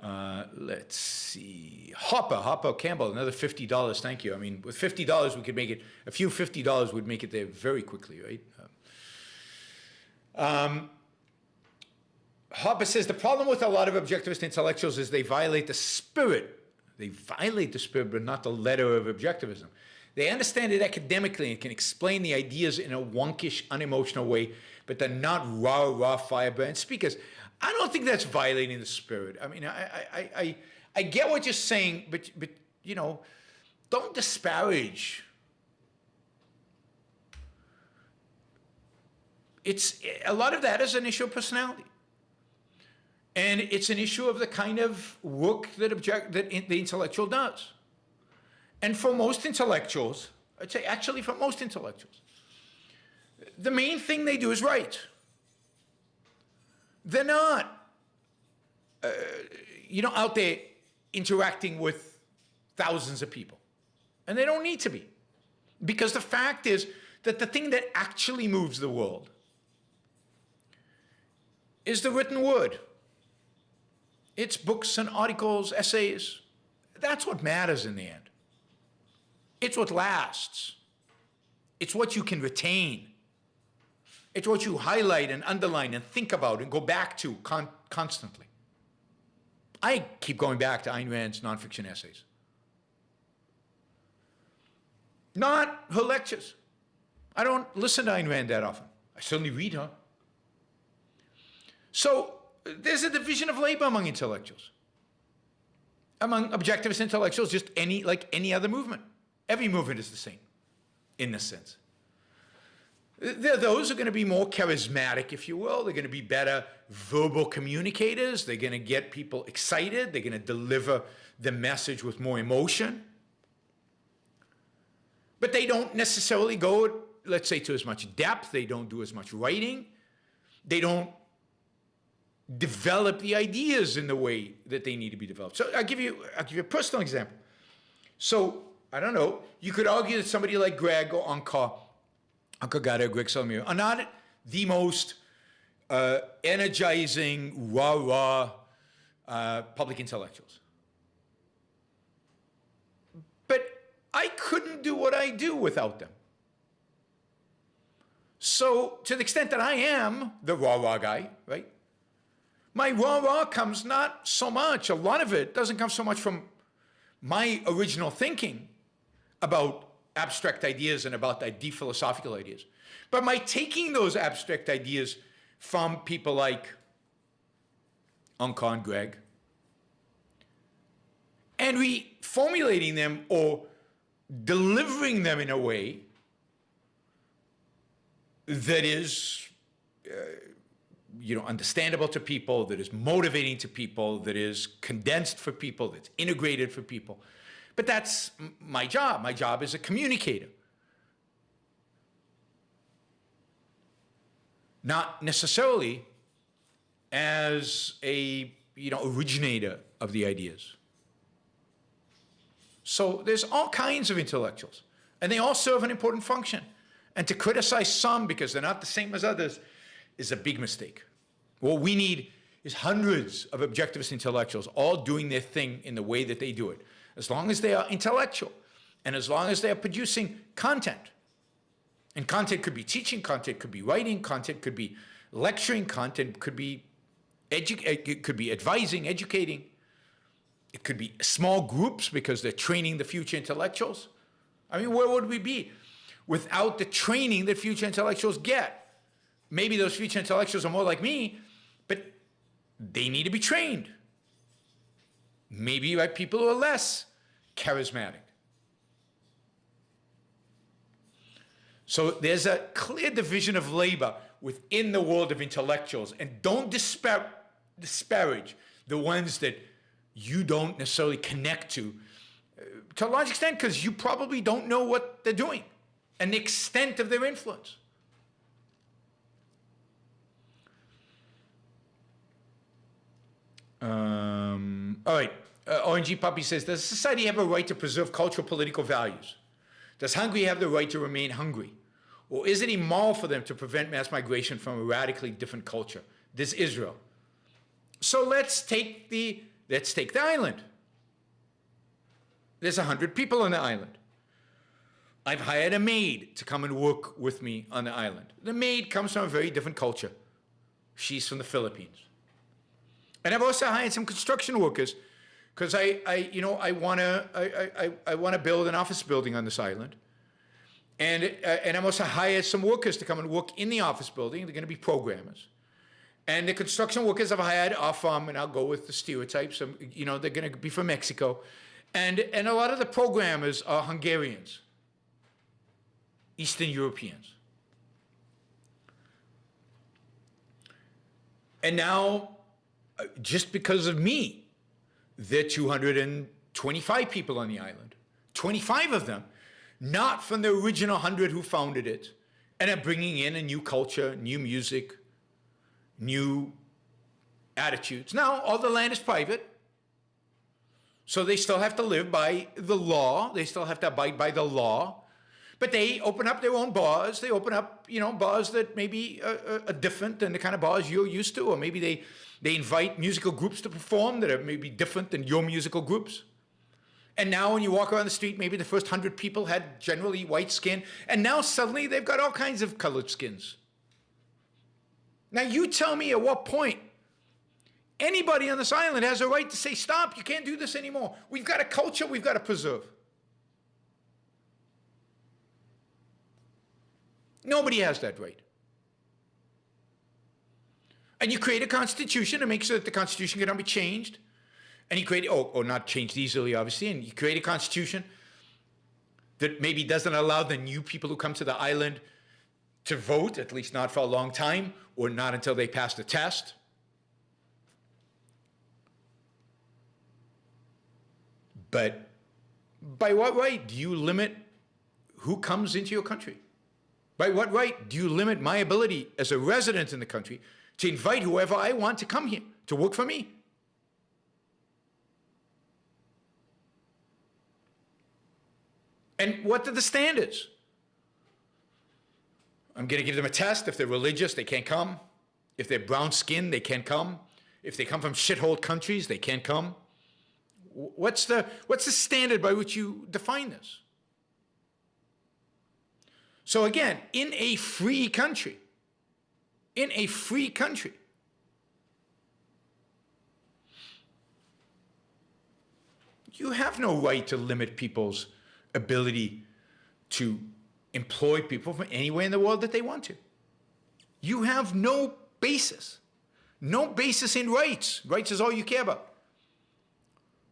Let's see. Hopper Campbell, another $50. Thank you. I mean, with $50, we could make it, a few $50 would make it there very quickly, right? Hopper says, the problem with a lot of objectivist intellectuals is they violate the spirit. They violate the spirit, but not the letter of objectivism. They understand it academically and can explain the ideas in a wonkish, unemotional way, but they're not raw firebrand speakers. I don't think that's violating the spirit. I mean, I get what you're saying, but you know, don't disparage. It's a lot of that is an issue of personality. And it's an issue of the kind of work that the intellectual does. And for most intellectuals, I'd say actually for most intellectuals, the main thing they do is write. They're not, out there interacting with thousands of people. And they don't need to be. Because the fact is that the thing that actually moves the world is the written word. It's books and articles, essays. That's what matters in the end. It's what lasts. It's what you can retain. It's what you highlight and underline and think about and go back to constantly. I keep going back to Ayn Rand's nonfiction essays. Not her lectures. I don't listen to Ayn Rand that often. I certainly read her. So there's a division of labor among intellectuals. Among objectivist intellectuals, just like any other movement. Every movement is the same, in this sense. There are those who are going to be more charismatic, if you will. They're going to be better verbal communicators. They're going to get people excited. They're going to deliver the message with more emotion. But they don't necessarily go, let's say, to as much depth. They don't do as much writing. They don't develop the ideas in the way that they need to be developed. So I'll give you a personal example. So, I don't know, you could argue that somebody like Greg or Anka Gada, Greg Salmir, are not the most energizing, rah-rah public intellectuals. But I couldn't do what I do without them. So, to the extent that I am the rah-rah guy, right? My rah-rah comes not so much, a lot of it doesn't come so much from my original thinking about abstract ideas and about deep philosophical ideas, but my taking those abstract ideas from people like Anka and Greg and reformulating them or delivering them in a way that is understandable to people, that is motivating to people, that is condensed for people, that's integrated for people. But that's my job. My job is a communicator. Not necessarily as a originator of the ideas. So there's all kinds of intellectuals, and they all serve an important function. And to criticize some because they're not the same as others is a big mistake. What we need is hundreds of objectivist intellectuals all doing their thing in the way that they do it. As long as they are intellectual, and as long as they are producing content. And content could be teaching, content could be writing, content could be lecturing, content could be advising, educating. It could be small groups because they're training the future intellectuals. I mean, where would we be without the training that future intellectuals get? Maybe those future intellectuals are more like me, but they need to be trained. Maybe by people who are less charismatic. So there's a clear division of labor within the world of intellectuals, and don't disparage the ones that you don't necessarily connect to a large extent because you probably don't know what they're doing and the extent of their influence. All right. ONG Puppy says, does society have a right to preserve cultural political values? Does Hungary have the right to remain hungry? Or is it immoral for them to prevent mass migration from a radically different culture? This Israel. So let's take the island. There's 100 people on the island. I've hired a maid to come and work with me on the island. The maid comes from a very different culture. She's from the Philippines. And I've also hired some construction workers because I want to build an office building on this island. And I'm also hired some workers to come and work in the office building. They're going to be programmers. And the construction workers I've hired are from, and I'll go with the stereotypes, they're going to be from Mexico. And a lot of the programmers are Hungarians, Eastern Europeans. And now, just because of me, there are 225 people on the island. 25 of them, not from the original 100 who founded it, and are bringing in a new culture, new music, new attitudes. Now, all the land is private, so they still have to live by the law. They still have to abide by the law. But they open up their own bars. They open up, bars that maybe are different than the kind of bars you're used to, or maybe they invite musical groups to perform that are maybe different than your musical groups. And now when you walk around the street, maybe the first 100 people had generally white skin, and now suddenly they've got all kinds of colored skins. Now you tell me at what point anybody on this island has a right to say, stop, you can't do this anymore. We've got a culture we've got to preserve. Nobody has that right. And you create a constitution to make sure that the constitution cannot be changed. And you create, or not changed easily, obviously, and you create a constitution that maybe doesn't allow the new people who come to the island to vote, at least not for a long time, or not until they pass the test. But by what right do you limit who comes into your country? By what right do you limit my ability as a resident in the country to invite whoever I want to come here to work for me? And what are the standards? I'm going to give them a test. If they're religious, they can't come. If they're brown skinned, they can't come. If they come from shithole countries, they can't come. What's the standard by which you define this? So again, in a free country, you have no right to limit people's ability to employ people from anywhere in the world that they want to. You have no basis in rights. Rights is all you care about.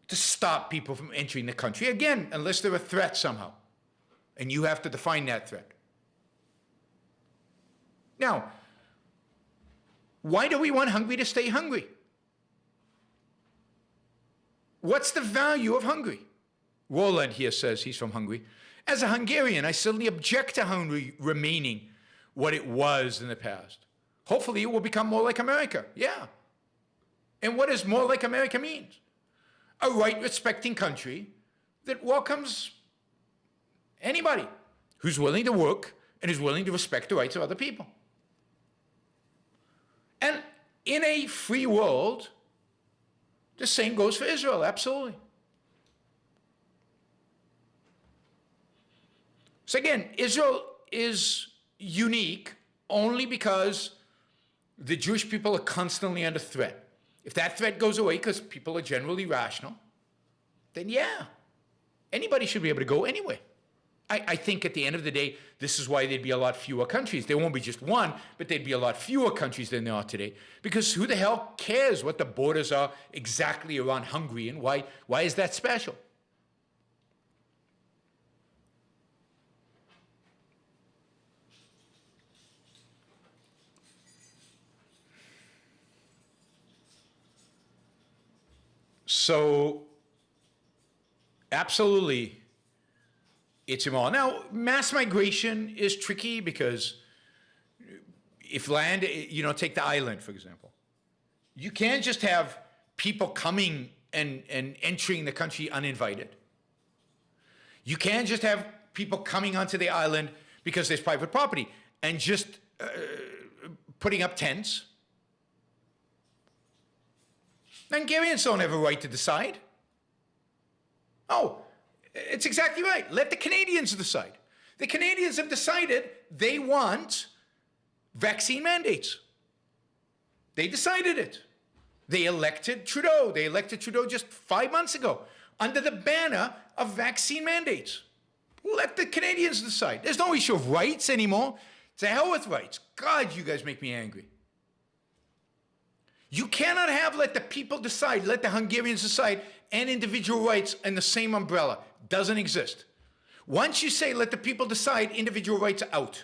To stop people from entering the country, again, unless they're a threat somehow. And you have to define that threat. Now, why do we want Hungary to stay hungry? What's the value of Hungary? Roland here says he's from Hungary. As a Hungarian, I certainly object to Hungary remaining what it was in the past. Hopefully it will become more like America. Yeah. And what does more like America mean? A right-respecting country that welcomes anybody who's willing to work and is willing to respect the rights of other people. And in a free world, the same goes for Israel, absolutely. So again, Israel is unique only because the Jewish people are constantly under threat. If that threat goes away, because people are generally rational, then yeah, anybody should be able to go anywhere. I think at the end of the day, this is why there'd be a lot fewer countries. There won't be just one, but there'd be a lot fewer countries than there are today. Because who the hell cares what the borders are exactly around Hungary, and why is that special? So, absolutely, it's immoral. Now, mass migration is tricky because if land, take the island, for example. You can't just have people coming and entering the country uninvited. You can't just have people coming onto the island because there's private property and just putting up tents. Hungarians don't have a right to decide. Oh, it's exactly right. Let the Canadians decide. The Canadians have decided they want vaccine mandates. They decided it. They elected Trudeau. They elected Trudeau just 5 months ago under the banner of vaccine mandates. Let the Canadians decide. There's no issue of rights anymore. To hell with rights. God, you guys make me angry. You cannot have let the people decide, let the Hungarians decide, and individual rights in the same umbrella. Doesn't exist. Once you say let the people decide, individual rights are out.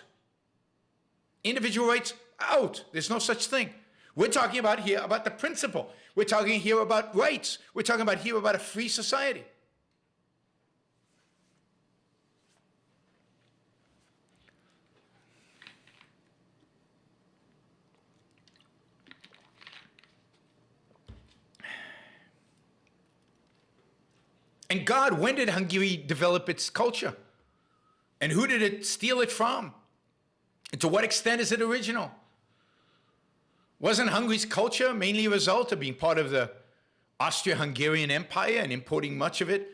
Individual rights are out. There's no such thing. We're talking about here about the principle. We're talking here about rights. We're talking about here about a free society. And God, when did Hungary develop its culture? And who did it steal it from? And to what extent is it original? Wasn't Hungary's culture mainly a result of being part of the Austro-Hungarian Empire and importing much of it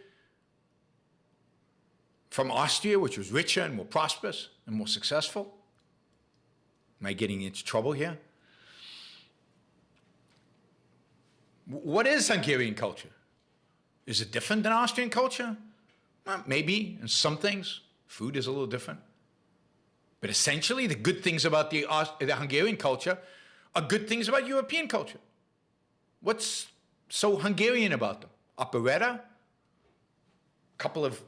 from Austria, which was richer and more prosperous and more successful. Am I getting into trouble here? What is Hungarian culture? Is it different than Austrian culture? Well, maybe in some things. Food is a little different. But essentially, the good things about the Hungarian culture are good things about European culture. What's so Hungarian about them? Operetta? A couple of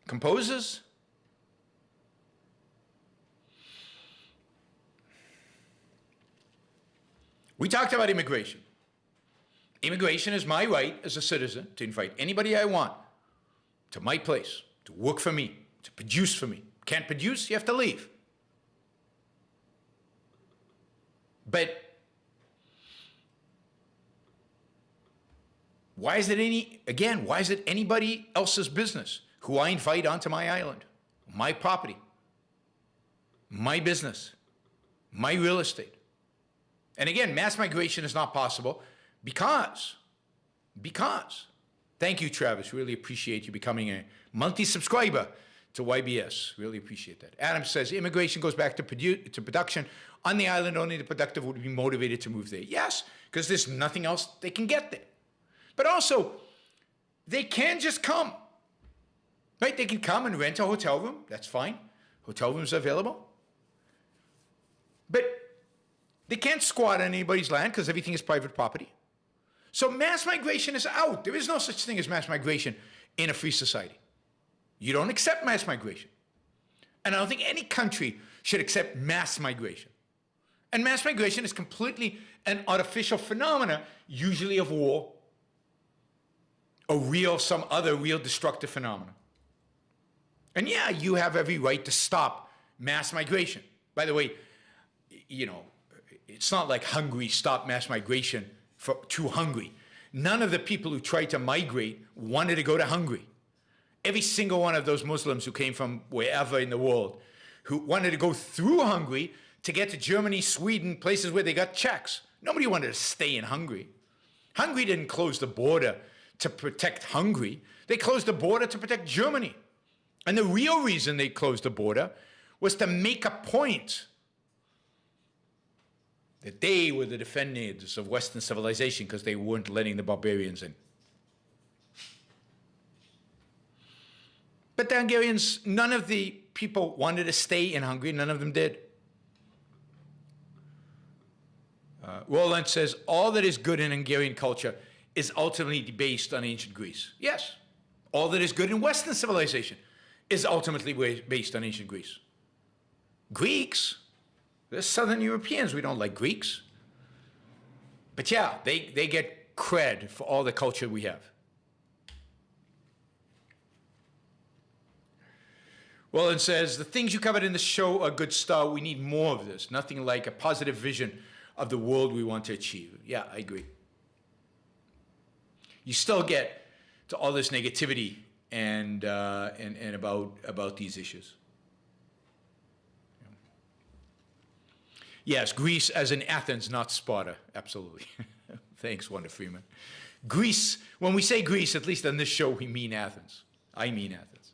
composers? We talked about immigration. Immigration is my right as a citizen to invite anybody I want to my place, to work for me, to produce for me. Can't produce, you have to leave. But why is it anybody else's business who I invite onto my island, my property, my business, my real estate? And again, mass migration is not possible because, thank you, Travis, really appreciate you becoming a monthly subscriber to YBS, really appreciate that. Adam says, immigration goes back to production. On the island, only the productive would be motivated to move there. Yes, because there's nothing else they can get there. But also, they can just come, right? They can come and rent a hotel room, that's fine. Hotel rooms are available. But they can't squat on anybody's land because everything is private property. So mass migration is out. There is no such thing as mass migration in a free society. You don't accept mass migration. And I don't think any country should accept mass migration. And mass migration is completely an artificial phenomena, usually of war, or some other real destructive phenomena. And yeah, you have every right to stop mass migration. By the way, you know, it's not like Hungary stopped mass migration to Hungary. None of the people who tried to migrate wanted to go to Hungary. Every single one of those Muslims who came from wherever in the world, who wanted to go through Hungary to get to Germany, Sweden, places where they got checks. Nobody wanted to stay in Hungary. Hungary didn't close the border to protect Hungary. They closed the border to protect Germany. And the real reason they closed the border was to make a point that they were the defenders of Western civilization because they weren't letting the barbarians in. But the Hungarians, none of the people wanted to stay in Hungary. None of them did. Roland says, all that is good in Hungarian culture is ultimately based on ancient Greece. Yes, all that is good in Western civilization is ultimately based on ancient Greece. Greeks, they're Southern Europeans. We don't like Greeks. But yeah, they get cred for all the culture we have. Roland says, the things you covered in the show are a good start. We need more of this. Nothing like a positive vision of the world we want to achieve. Yeah, I agree. You still get to all this negativity and about these issues. Yes, Greece as in Athens, not Sparta. Absolutely. Thanks, Wanda Freeman. Greece, when we say Greece, at least on this show, we mean Athens. I mean Athens.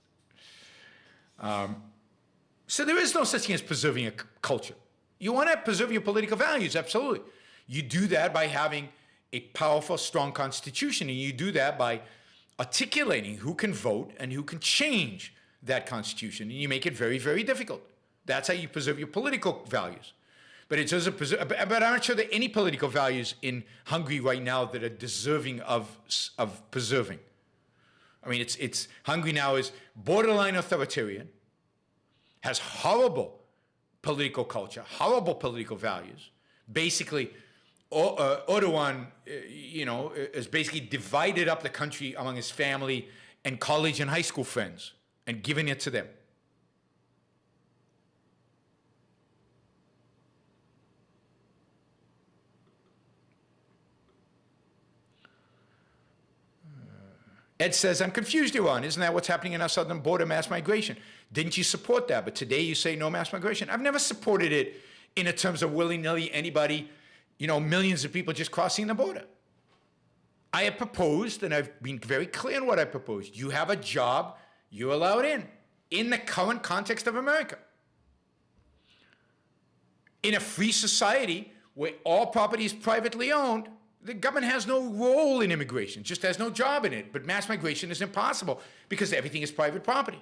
So there is no such thing as preserving a culture. You want to preserve your political values, absolutely. You do that by having a powerful, strong constitution, and you do that by articulating who can vote and who can change that constitution, and you make it very, very difficult. That's how you preserve your political values. But it doesn't preserve. But I'm not sure that any political values in Hungary right now that are deserving of preserving. I mean, it's Hungary now is borderline authoritarian, has horrible political culture, horrible political values. Basically, Erdogan, has basically divided up the country among his family and college and high school friends and given it to them. Ed says, I'm confused, Iran. Isn't that what's happening in our southern border, mass migration? Didn't you support that? But today you say no mass migration. I've never supported it in terms of willy-nilly anybody, millions of people just crossing the border. I have proposed, and I've been very clear on what I proposed. You have a job, you're allowed in. in the current context of America. In a free society where all property is privately owned, the government has no role in immigration, just has no job in it. But mass migration is impossible because everything is private property.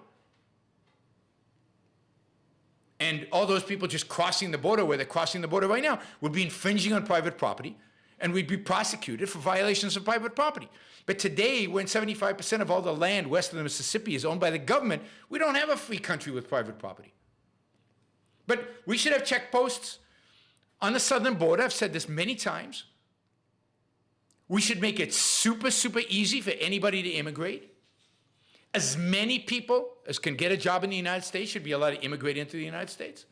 And all those people just crossing the border where they're crossing the border right now would be infringing on private property, and we'd be prosecuted for violations of private property. But today, when 75% of all the land west of the Mississippi is owned by the government, we don't have a free country with private property. But we should have checkposts on the southern border. I've said this many times. We should make it super, super easy for anybody to immigrate. As many people as can get a job in the United States should be allowed to immigrate into the United States,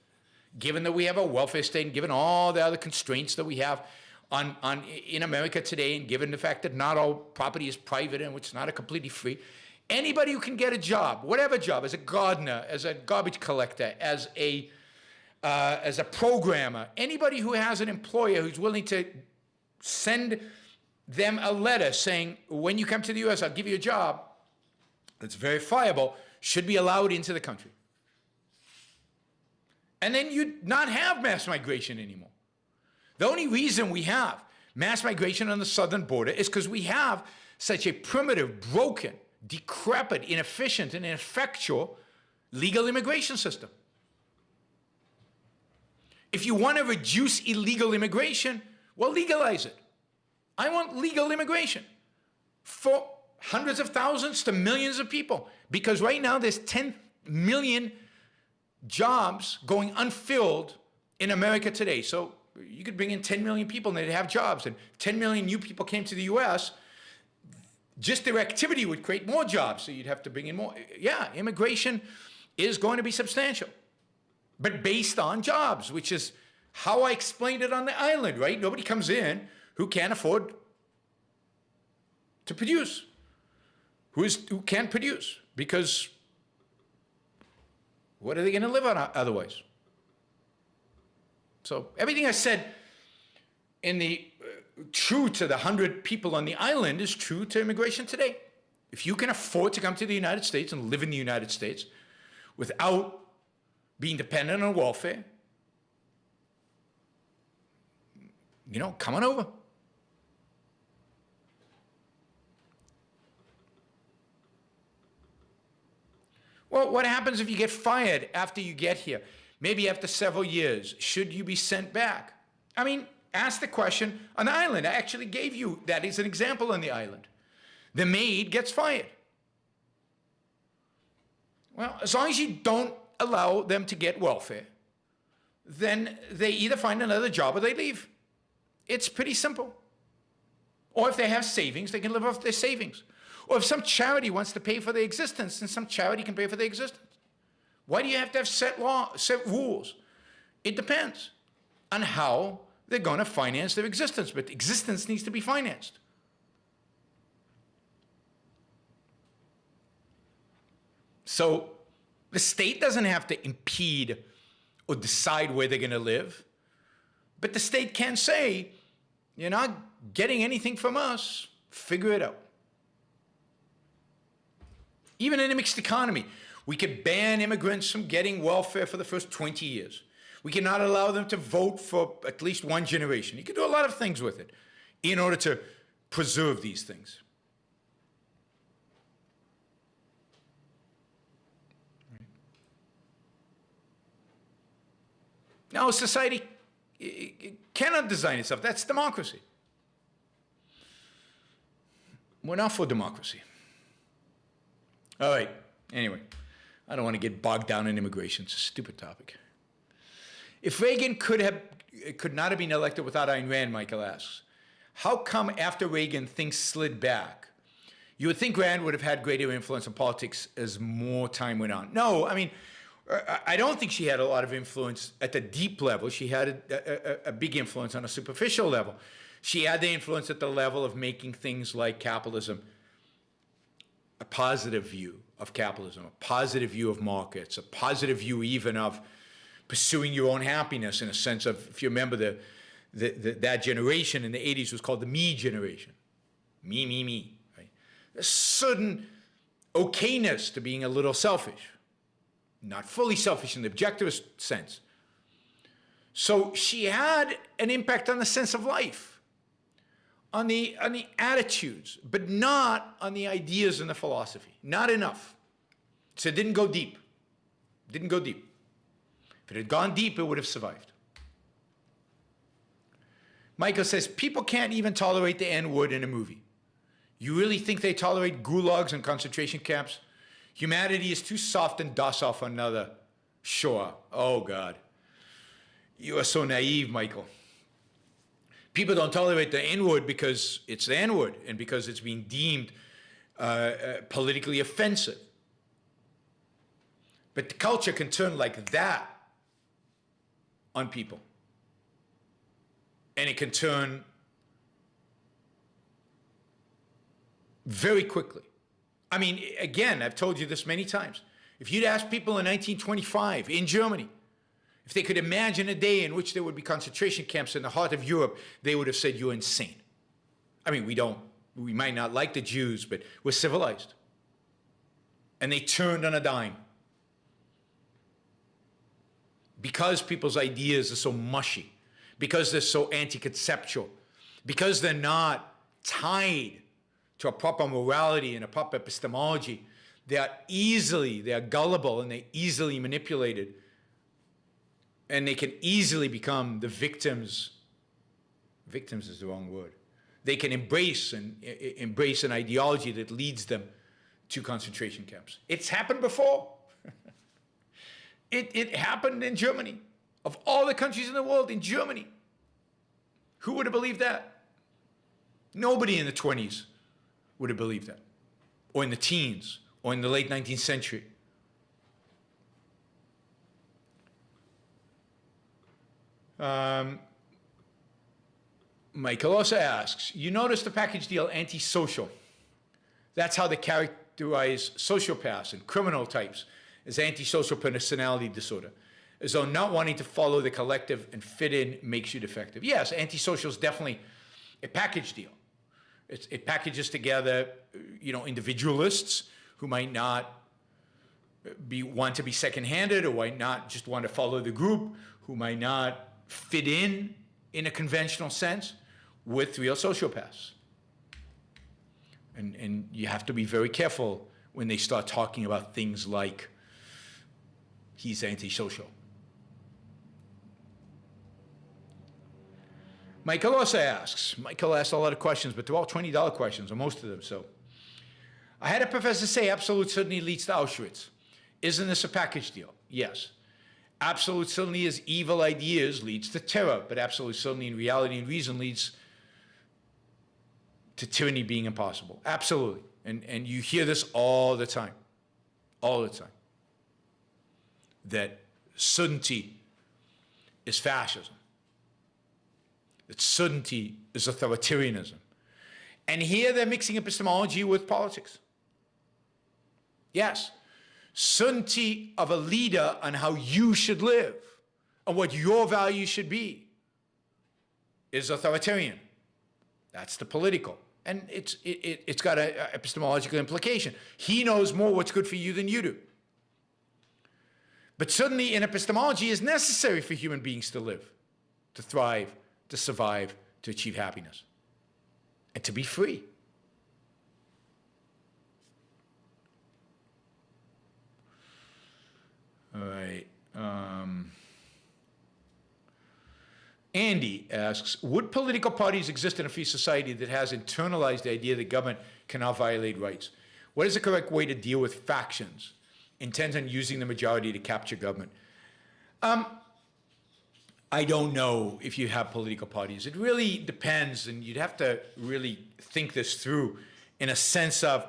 given that we have a welfare state and given all the other constraints that we have in America today, and given the fact that not all property is private and it's not completely free. Anybody who can get a job, whatever job, as a gardener, as a garbage collector, as a programmer, anybody who has an employer who's willing to send them a letter saying, when you come to the U.S., I'll give you a job that's verifiable, should be allowed into the country. And then you'd not have mass migration anymore. The only reason we have mass migration on the southern border is because we have such a primitive, broken, decrepit, inefficient, and ineffectual legal immigration system. If you want to reduce illegal immigration, well, legalize it. I want legal immigration for hundreds of thousands to millions of people, because right now there's 10 million jobs going unfilled in America today. So you could bring in 10 million people and they'd have jobs, and 10 million new people came to the US, just their activity would create more jobs, so you'd have to bring in more. Yeah, immigration is going to be substantial, but based on jobs, which is how I explained it on the island, right? Nobody comes in who can't afford to produce, who can't produce, because what are they going to live on otherwise? So everything I said in the true to the 100 people on the island is true to immigration today. If you can afford to come to the United States and live in the United States without being dependent on welfare, come on over. Well, what happens if you get fired after you get here? Maybe after several years, should you be sent back? I mean, ask the question on the island. I actually gave you that as an example on the island. The maid gets fired. Well, as long as you don't allow them to get welfare, then they either find another job or they leave. It's pretty simple. Or if they have savings, they can live off their savings. Or if some charity wants to pay for their existence, then some charity can pay for their existence. Why do you have to have set rules? It depends on how they're going to finance their existence, but existence needs to be financed. So the state doesn't have to impede or decide where they're going to live, but the state can say, you're not getting anything from us, figure it out. Even in a mixed economy, we could ban immigrants from getting welfare for the first 20 years. We cannot allow them to vote for at least one generation. You can do a lot of things with it in order to preserve these things. Now, society cannot design itself. That's democracy. We're not for democracy. All right. Anyway, I don't want to get bogged down in immigration. It's a stupid topic. If Reagan could not have been elected without Ayn Rand, Michael asks, how come after Reagan things slid back? You would think Rand would have had greater influence on politics as more time went on. No, I mean, I don't think she had a lot of influence at the deep level. She had a big influence on a superficial level. She had the influence at the level of making things like capitalism a positive view of capitalism, a positive view of markets, a positive view even of pursuing your own happiness, in a sense of, if you remember, that generation in the 80s was called the me generation. Me, right? A certain okayness to being a little selfish. not fully selfish in the objectivist sense. So she had an impact on the sense of life, on the attitudes, but not on the ideas and the philosophy. Not enough. So it didn't go deep. Didn't go deep. If it had gone deep, it would have survived. Michael says, people can't even tolerate the N-word in a movie. You really think they tolerate gulags and concentration camps? Humanity is too soft and docile for another Shoah. Oh, God. You are so naive, Michael. People don't tolerate the N-word because it's the N-word and because it's being deemed politically offensive. But the culture can turn like that on people. And it can turn very quickly. I mean, again, I've told you this many times. If you'd asked people in 1925 in Germany if they could imagine a day in which there would be concentration camps in the heart of Europe, they would have said, you're insane. I mean, we might not like the Jews, but we're civilized. And they turned on a dime. Because people's ideas are so mushy, because they're so anti-conceptual, because they're not tied to a proper morality and a proper epistemology, they are gullible and they're easily manipulated. And they can easily become the victims. Victims is the wrong word. They can embrace an ideology that leads them to concentration camps. It's happened before. It happened in Germany. Of all the countries in the world, in Germany. Who would have believed that? Nobody in the 20s would have believed that. Or in the teens, or in the late 19th century. Michael also asks, you notice the package deal antisocial. That's how they characterize sociopaths and criminal types as antisocial personality disorder, as though not wanting to follow the collective and fit in makes you defective. Yes, antisocial is definitely a package deal. It packages together, individualists who might not want to be second-handed or might not just want to follow the group, who might not fit in a conventional sense, with real sociopaths. And you have to be very careful when they start talking about things like he's antisocial. Michael also asks, Michael asked a lot of questions, but they're all $20 questions, or most of them, so. I had a professor say absolute certainty leads to Auschwitz. Isn't this a package deal? Yes. Absolute certainty as evil ideas leads to terror, but absolute certainty in reality and reason leads to tyranny being impossible. Absolutely. And you hear this all the time. All the time. That certainty is fascism. That certainty is authoritarianism. And here they're mixing epistemology with politics. Yes. Certainty of a leader on how you should live, on what your values should be, is authoritarian. That's the political. And it's got an epistemological implication. He knows more what's good for you than you do. But certainly in epistemology is necessary for human beings to live, to thrive, to survive, to achieve happiness, and to be free. All right. Andy asks, would political parties exist in a free society that has internalized the idea that government cannot violate rights? What is the correct way to deal with factions intent on using the majority to capture government? I don't know if you have political parties. It really depends, and you'd have to really think this through in a sense of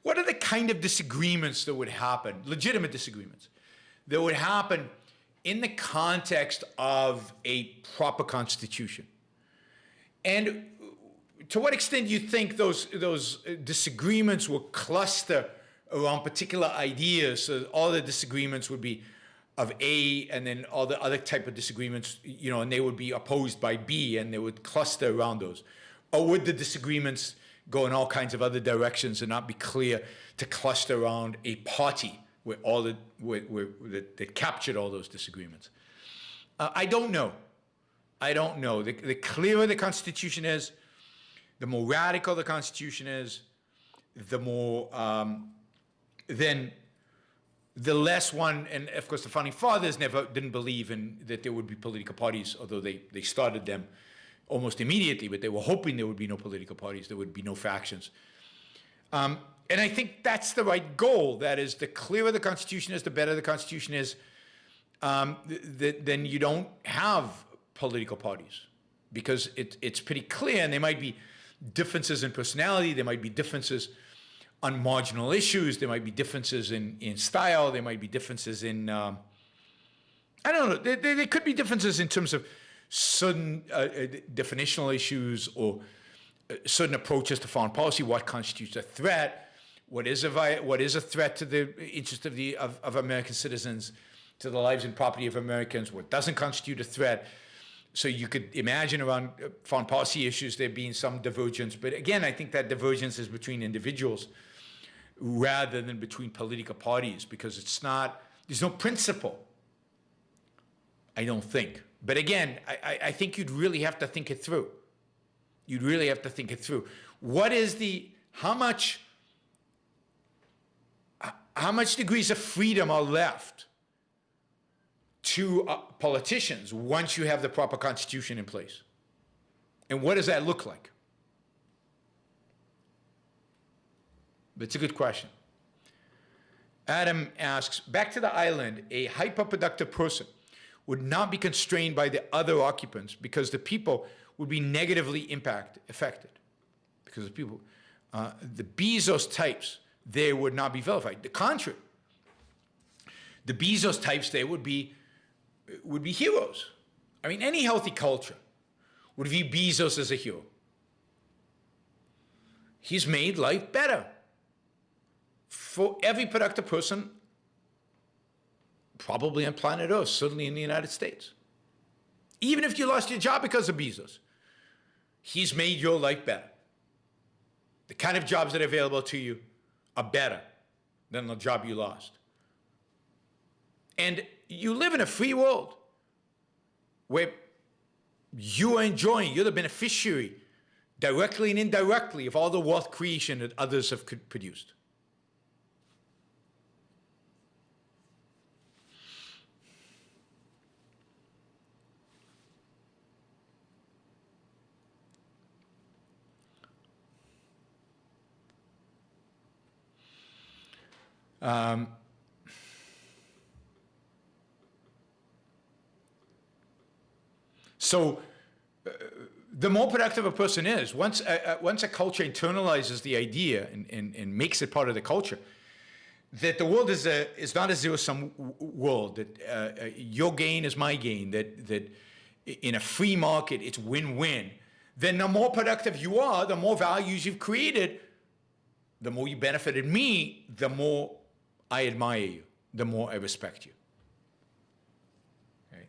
what are the kind of disagreements that would happen, legitimate disagreements, that would happen in the context of a proper constitution. And to what extent do you think those disagreements will cluster around particular ideas, so all the disagreements would be of A, and then all the other type of disagreements, and they would be opposed by B, and they would cluster around those? Or would the disagreements go in all kinds of other directions and not be clear to cluster around a party that captured all those disagreements. I don't know. I don't know. The clearer the Constitution is, the more radical the Constitution is, the more then the less one, and of course the founding fathers didn't believe that there would be political parties, although they started them almost immediately, but they were hoping there would be no political parties, there would be no factions. And I think that's the right goal. That is, the clearer the Constitution is, the better the Constitution is, then you don't have political parties, because it's pretty clear, and there might be differences in personality, there might be differences on marginal issues, there might be differences in style, there might be differences in, I don't know, there could be differences in terms of certain definitional issues or certain approaches to foreign policy, what constitutes a threat, what is a threat to the interest of American citizens, to the lives and property of Americans, what doesn't constitute a threat. So you could imagine around foreign policy issues there being some divergence. But again, I think that divergence is between individuals rather than between political parties, because there's no principle, I don't think. But again, I think you'd really have to think it through. You'd really have to think it through. How much degrees of freedom are left to politicians once you have the proper constitution in place? And what does that look like? That's a good question. Adam asks, back to the island, a hyper-productive person would not be constrained by the other occupants because the people would be negatively affected. Because the people, the Bezos types, they would not be vilified. The contrary. The Bezos types, they would be heroes. I mean, any healthy culture would view Bezos as a hero. He's made life better for every productive person, probably on planet Earth, certainly in the United States. Even if you lost your job because of Bezos, he's made your life better. The kind of jobs that are available to you are better than the job you lost. And you live in a free world where you are enjoying, you're the beneficiary, directly and indirectly, of all the wealth creation that others have produced. So the more productive a person is, once a culture internalizes the idea and makes it part of the culture, that the world is not a zero-sum world, that your gain is my gain, that in a free market it's win-win, then the more productive you are, the more values you've created, the more you benefited me, the more I admire you, the more I respect you. Okay?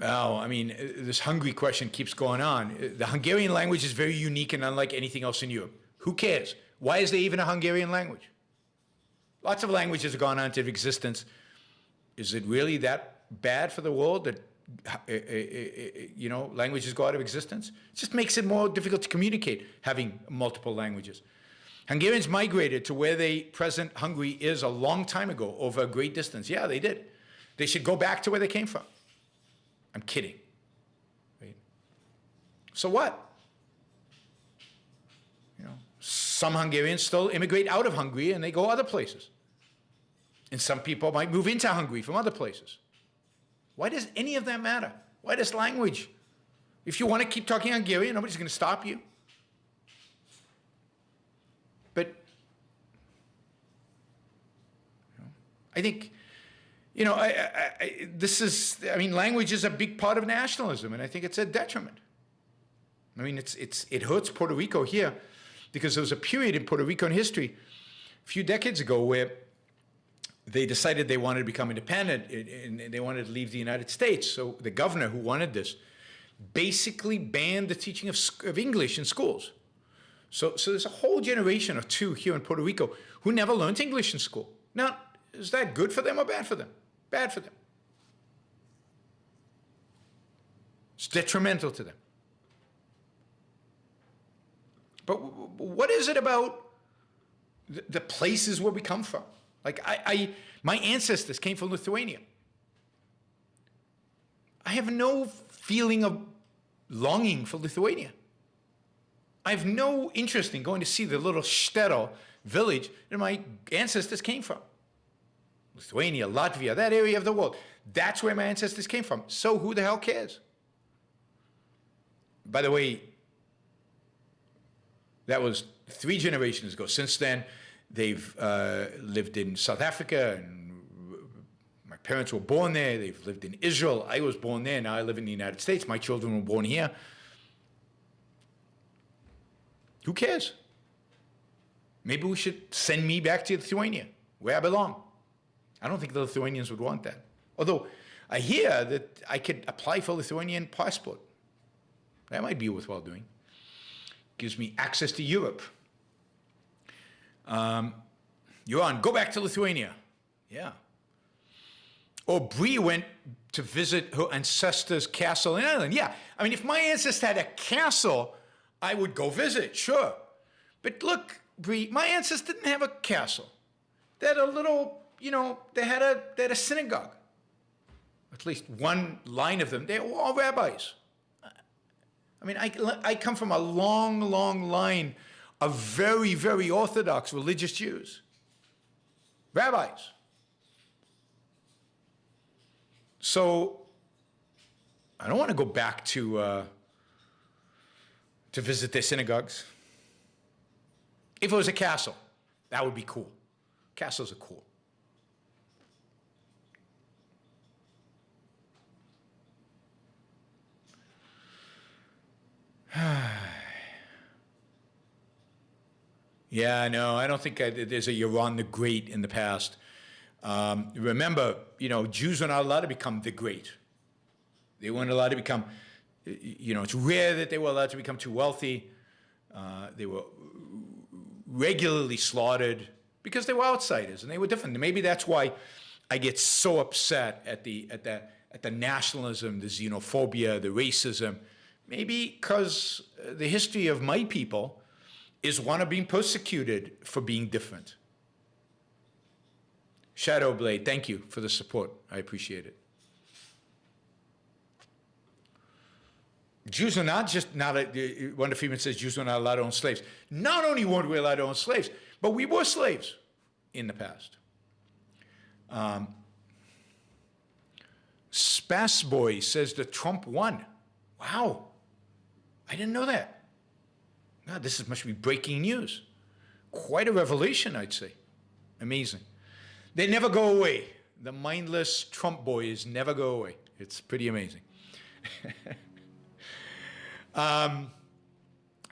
Well, I mean, this Hungary question keeps going on. The Hungarian language is very unique and unlike anything else in Europe. Who cares? Why is there even a Hungarian language? Lots of languages have gone on into existence. Is it really that bad for the world that languages go out of existence? It just makes it more difficult to communicate, having multiple languages. Hungarians migrated to where the present Hungary is a long time ago, over a great distance. Yeah, they did. They should go back to where they came from. I'm kidding. Right? So what? Some Hungarians still immigrate out of Hungary and they go other places. And some people might move into Hungary from other places. Why does any of that matter? Why does language? If you want to keep talking Hungarian, nobody's going to stop you. But I think, language is a big part of nationalism, and I think it's a detriment. I mean, it hurts Puerto Rico here, because there was a period in Puerto Rican history a few decades ago where they decided they wanted to become independent and they wanted to leave the United States. So the governor who wanted this basically banned the teaching of English in schools. So there's a whole generation or two here in Puerto Rico who never learned English in school. Now, is that good for them or bad for them? Bad for them. It's detrimental to them. But what is it about the places where we come from? Like my ancestors came from Lithuania. I have no feeling of longing for Lithuania. I have no interest in going to see the little shtetl village that my ancestors came from. Lithuania, Latvia, that area of the world. That's where my ancestors came from. So who the hell cares? By the way, that was 3 generations ago. Since then, they've lived in South Africa, and my parents were born there. They've lived in Israel. I was born there. Now I live in the United States. My children were born here. Who cares? Maybe we should send me back to Lithuania, where I belong. I don't think the Lithuanians would want that. Although I hear that I could apply for a Lithuanian passport. That might be worthwhile doing. Gives me access to Europe. You're on. Go back to Lithuania. Yeah. Or Bree went to visit her ancestor's castle in Ireland. Yeah. I mean, if my ancestor had a castle, I would go visit, sure. But look, Bree, my ancestors didn't have a castle. They had a little, they had a synagogue. At least one line of them. They were all rabbis. I mean, I come from a long, long line of very, very Orthodox religious Jews. Rabbis. So I don't want to go back to visit their synagogues. If it was a castle, that would be cool. Castles are cool. Yeah, no, I don't think there's a Yaron the Great in the past. Remember, Jews were not allowed to become the great. They weren't allowed to become, it's rare that they were allowed to become too wealthy. They were regularly slaughtered because they were outsiders and they were different. Maybe that's why I get so upset at the nationalism, the xenophobia, the racism. Maybe because the history of my people is one of being persecuted for being different. Shadowblade, thank you for the support. I appreciate it. Jews are not just Wonder Freeman says Jews were not allowed to own slaves. Not only weren't we allowed to own slaves, but we were slaves in the past. Spassboy says that Trump won. Wow. I didn't know that. God, this must be breaking news. Quite a revelation, I'd say. Amazing. They never go away. The mindless Trump boys never go away. It's pretty amazing.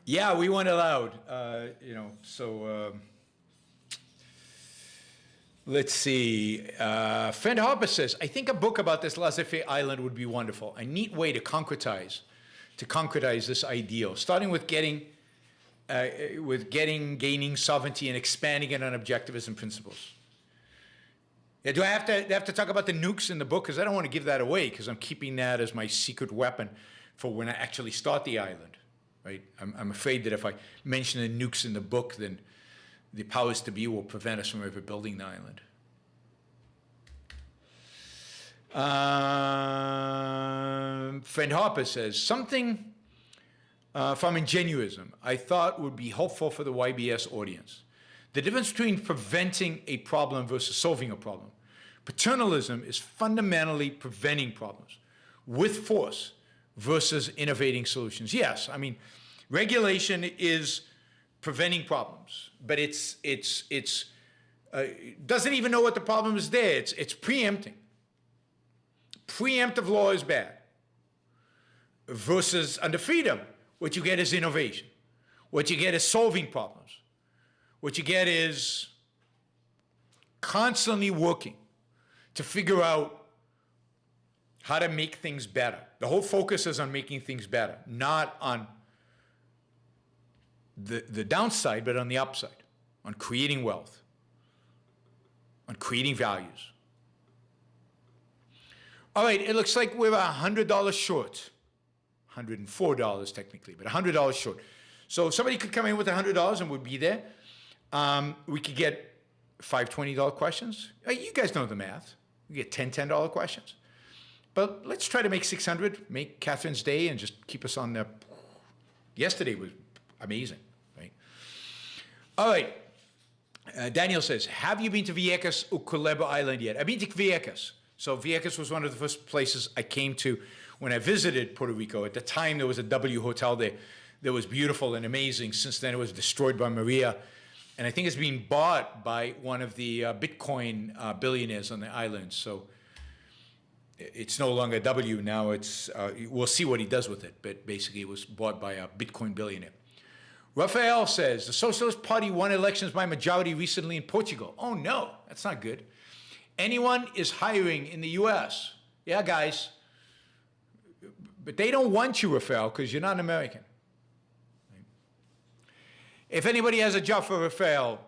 Yeah, we weren't allowed, let's see. Friend Harper says, I think a book about this laissez-faire island would be wonderful. A neat way to concretize this ideal, starting with gaining sovereignty and expanding it on objectivism principles. Yeah, do I have to talk about the nukes in the book? Because I don't want to give that away, because I'm keeping that as my secret weapon for when I actually start the island, right? I'm afraid that if I mention the nukes in the book, then the powers to be will prevent us from ever building the island. Friend Harper says, something from Ingenuism I thought would be helpful for the YBS audience. The difference between preventing a problem versus solving a problem. Paternalism is fundamentally preventing problems with force versus innovating solutions. Yes, I mean, regulation is preventing problems, but it doesn't even know what the problem is there. It's preempting. Preemptive law is bad. Versus under freedom, what you get is innovation. What you get is solving problems. What you get is constantly working to figure out how to make things better. The whole focus is on making things better, not on the downside, but on the upside, on creating wealth, on creating values. All right, it looks like we're $100 short. $104 technically, but $100 short. So if somebody could come in with $100 and would be there, we could get 5 $20 questions. You guys know the math. We get 10 $10 questions. But let's try to make 600, make Catherine's day, and just keep us on there. Yesterday was amazing, right? All right. Daniel says, have you been to Vieques or Culebra Island yet? I've been to Vieques. So Vieques was one of the first places I came to when I visited Puerto Rico. At the time, there was a W hotel there that was beautiful and amazing. Since then, it was destroyed by Maria. And I think it's being bought by one of the Bitcoin billionaires on the island. So it's no longer W now. It's we'll see what he does with it. But basically, it was bought by a Bitcoin billionaire. Rafael says, the Socialist Party won elections by majority recently in Portugal. Oh, no, that's not good. Anyone is hiring in the U.S. Yeah, guys. But they don't want you, Rafael, because you're not an American. If anybody has a job for Rafael,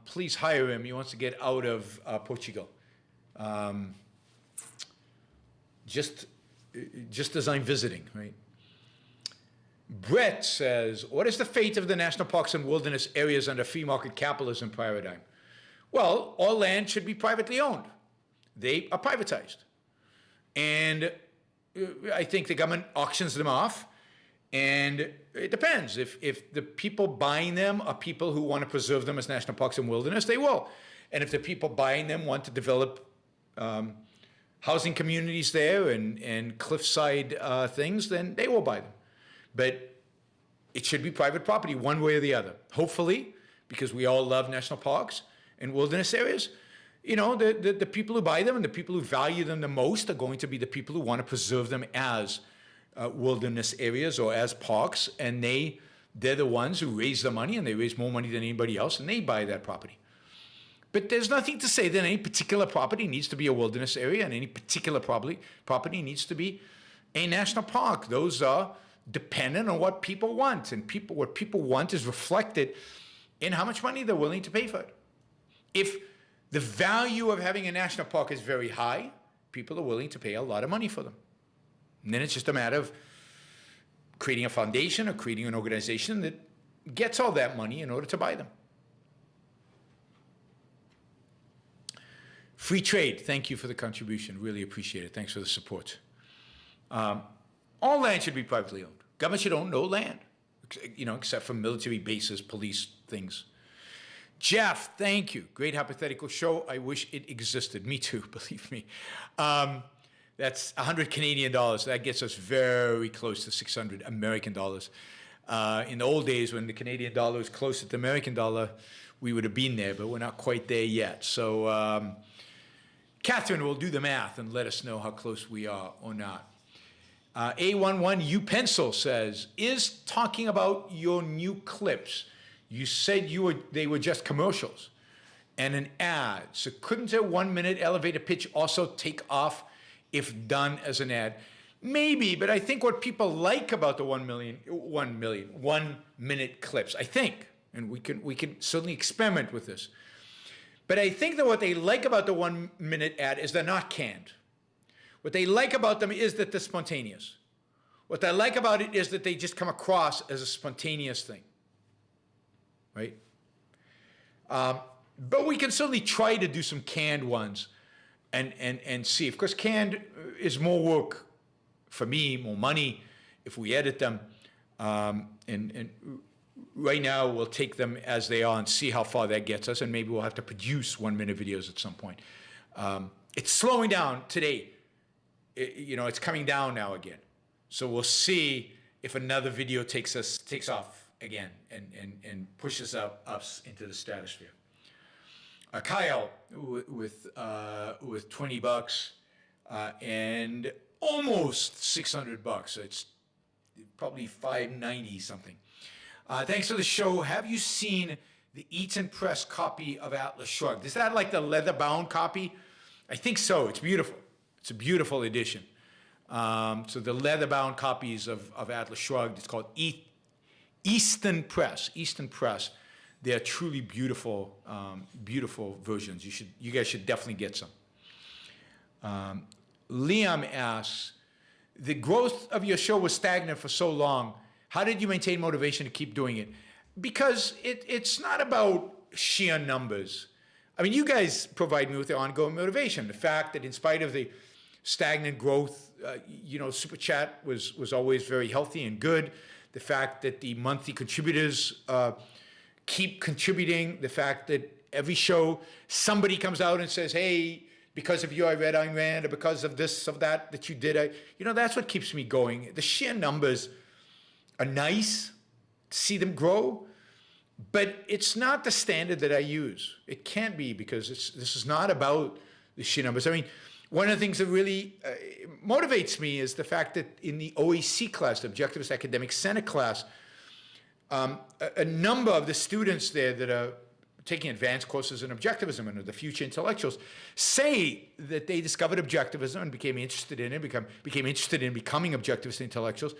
please hire him. He wants to get out of Portugal. Just as I'm visiting, right? Brett says, what is the fate of the national parks and wilderness areas under free market capitalism paradigm? Well, all land should be privately owned. They are privatized. And I think the government auctions them off. And it depends. If the people buying them are people who want to preserve them as national parks and wilderness, they will. And if the people buying them want to develop housing communities there and cliffside things, then they will buy them. But it should be private property one way or the other. Hopefully, because we all love national parks and wilderness areas, you know, the people who buy them and the people who value them the most are going to be the people who want to preserve them as wilderness areas or as parks, and they're the ones who raise the money, and they raise more money than anybody else, and they buy that property. But there's nothing to say that any particular property needs to be a wilderness area, and any particular property needs to be a national park. Those are dependent on what people want, and what people want is reflected in how much money they're willing to pay for it. If the value of having a national park is very high, people are willing to pay a lot of money for them. And then it's just a matter of creating a foundation or creating an organization that gets all that money in order to buy them. Free trade, thank you for the contribution. Really appreciate it. Thanks for the support. All land should be privately owned. Government should own no land, you know, except for military bases, police things. Jeff, thank you. Great hypothetical show. I wish it existed. Me too, believe me. That's 100 Canadian dollars. That gets us very close to 600 American dollars. In the old days, when the Canadian dollar was close to the American dollar, we would have been there, but we're not quite there yet. So Catherine will do the math and let us know how close we are or not. A11U Pencil says, is talking about your new clips. You said they were just commercials and an ad. So couldn't a 1 minute elevator pitch also take off if done as an ad? Maybe, but I think what people like about the 1 minute clips, I think, and we can certainly experiment with this, but I think that what they like about the 1 minute ad is they're not canned. What they like about them is that they're spontaneous. What they like about it is that they just come across as a spontaneous thing, right? But we can certainly try to do some canned ones and see. Of course, canned is more work for me, more money if we edit them. And right now, we'll take them as they are and see how far that gets us, and maybe we'll have to produce 1 minute videos at some point. It's slowing down today. It's coming down now again. So we'll see if another video takes off again and pushes us into the stratosphere. Kyle with $20 and almost $600. It's probably $590 something. Thanks for the show. Have you seen the Eaton Press copy of Atlas Shrugged? Is that like the leather-bound copy? I think so. It's beautiful. It's a beautiful edition. So the leather-bound copies of Atlas Shrugged, it's called Easton Press. Easton Press. They're truly beautiful, beautiful versions. You guys should definitely get some. Liam asks, the growth of your show was stagnant for so long. How did you maintain motivation to keep doing it? Because it's not about sheer numbers. I mean, you guys provide me with the ongoing motivation. The fact that in spite of the stagnant growth, Super Chat was always very healthy and good. The fact that the monthly contributors keep contributing. The fact that every show somebody comes out and says, hey, because of you I read Ayn Rand, or because of this, of that you did. That's what keeps me going. The sheer numbers are nice to see them grow, but it's not the standard that I use. It can't be, because this is not about the sheer numbers. I mean, one of the things that really motivates me is the fact that in the OAC class, the Objectivist Academic Senate class, a number of the students there that are taking advanced courses in objectivism and are the future intellectuals say that they discovered objectivism and became interested in it, became interested in becoming objectivist intellectuals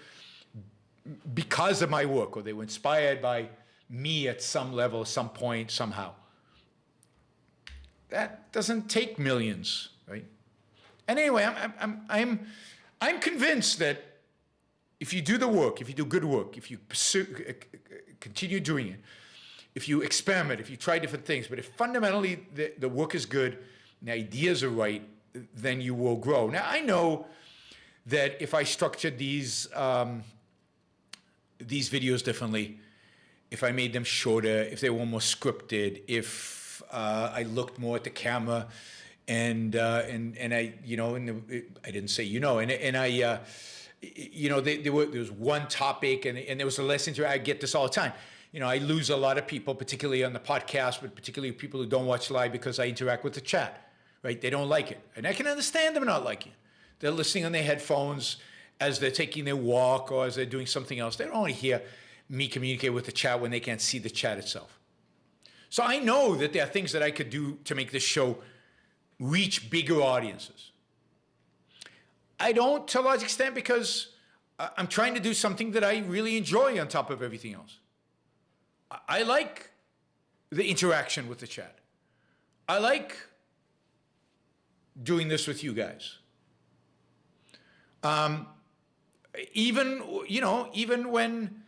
because of my work, or they were inspired by me at some level, some point, somehow. That doesn't take millions, right? And anyway, I'm convinced that if you do the work, if you do good work, if you continue doing it, if you experiment, if you try different things, but if fundamentally the work is good and the ideas are right, then you will grow. Now, I know that if I structured these videos differently, if I made them shorter, if they were more scripted, if I looked more at the camera, and I, I didn't say, and I, there was one topic, and there was a lesson to it. I get this all the time. I lose a lot of people, particularly on the podcast, but particularly people who don't watch live, because I interact with the chat, right? They don't like it. And I can understand them not liking it. They're listening on their headphones as they're taking their walk or as they're doing something else. They don't want to hear me communicate with the chat when they can't see the chat itself. So I know that there are things that I could do to make this show reach bigger audiences. I don't, to a large extent, because I'm trying to do something that I really enjoy on top of everything else. I like the interaction with the chat. I like doing this with you guys. Even when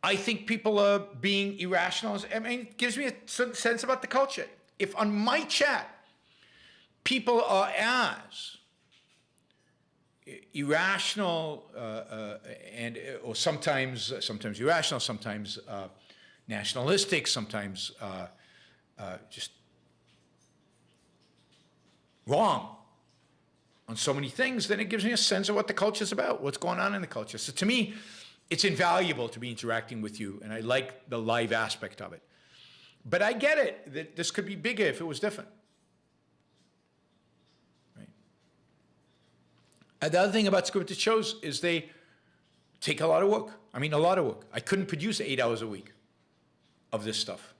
I think people are being irrational, it gives me a certain sense about the culture. If on my chat, people are as irrational or sometimes irrational, sometimes nationalistic, sometimes just wrong on so many things, then it gives me a sense of what the culture is about, what's going on in the culture. So to me, it's invaluable to be interacting with you, and I like the live aspect of it. But I get it, that this could be bigger if it was different. And the other thing about scripted shows is they take a lot of work. I mean, a lot of work. I couldn't produce 8 hours a week of this stuff.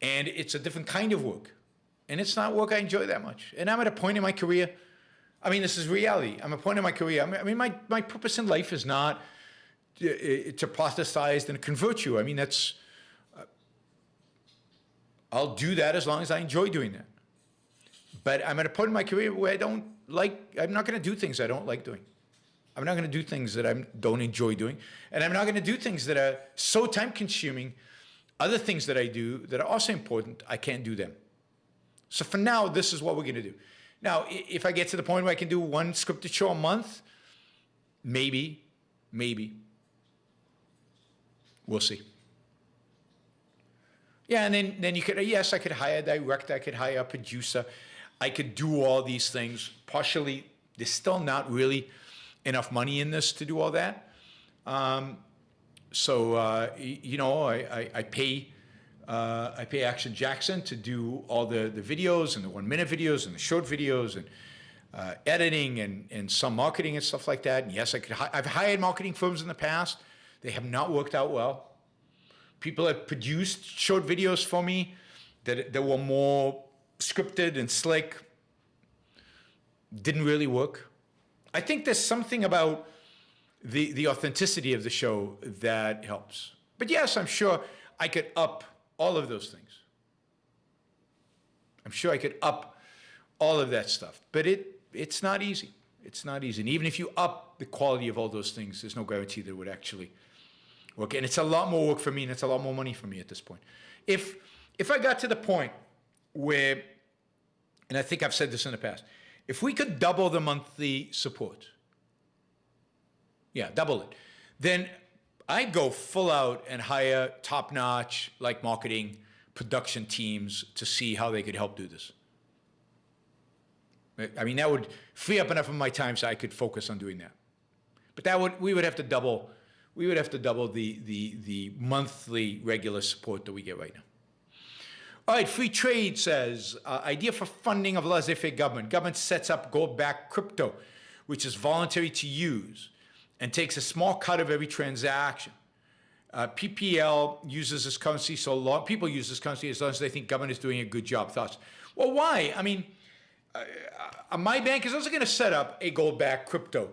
And it's a different kind of work. And it's not work I enjoy that much. And I'm at a point in my career, this is reality. I'm at a point in my career, my purpose in life is not to proselytize and convert you. That's, I'll do that as long as I enjoy doing that. But I'm at a point in my career where I'm not going to do things I don't like doing. I'm not going to do things that I don't enjoy doing. And I'm not going to do things that are so time-consuming. Other things that I do that are also important, I can't do them. So for now, this is what we're going to do. Now, if I get to the point where I can do one scripted show a month, maybe. We'll see. Yeah, and then you could, yes, I could hire a director, I could hire a producer. I could do all these things. Partially, there's still not really enough money in this to do all that. I pay Action Jackson to do all the videos and the 1-minute videos and the short videos and editing and some marketing and stuff like that. And yes, I've hired marketing firms in the past. They have not worked out well. People have produced short videos for me that were more scripted and slick. Didn't really work. I think there's something about the authenticity of the show that helps. But yes, I'm sure I could up all of those things. I'm sure I could up all of that stuff. But it's not easy. It's not easy. And even if you up the quality of all those things, there's no guarantee that it would actually work. And it's a lot more work for me, and it's a lot more money for me at this point. If I got to the point where, and I think I've said this in the past, if we could double the monthly support, double it, then I'd go full out and hire top-notch, like marketing, production teams to see how they could help do this. I mean, that would free up enough of my time so I could focus on doing that. But we would have to double the monthly regular support that we get right now. All right, Free Trade says, idea for funding of laissez-faire government. Government sets up gold-backed crypto, which is voluntary to use, and takes a small cut of every transaction. PPL uses this currency people use this currency as long as they think government is doing a good job. Thoughts? Well, why? I mean, my bank is also going to set up a gold-backed crypto.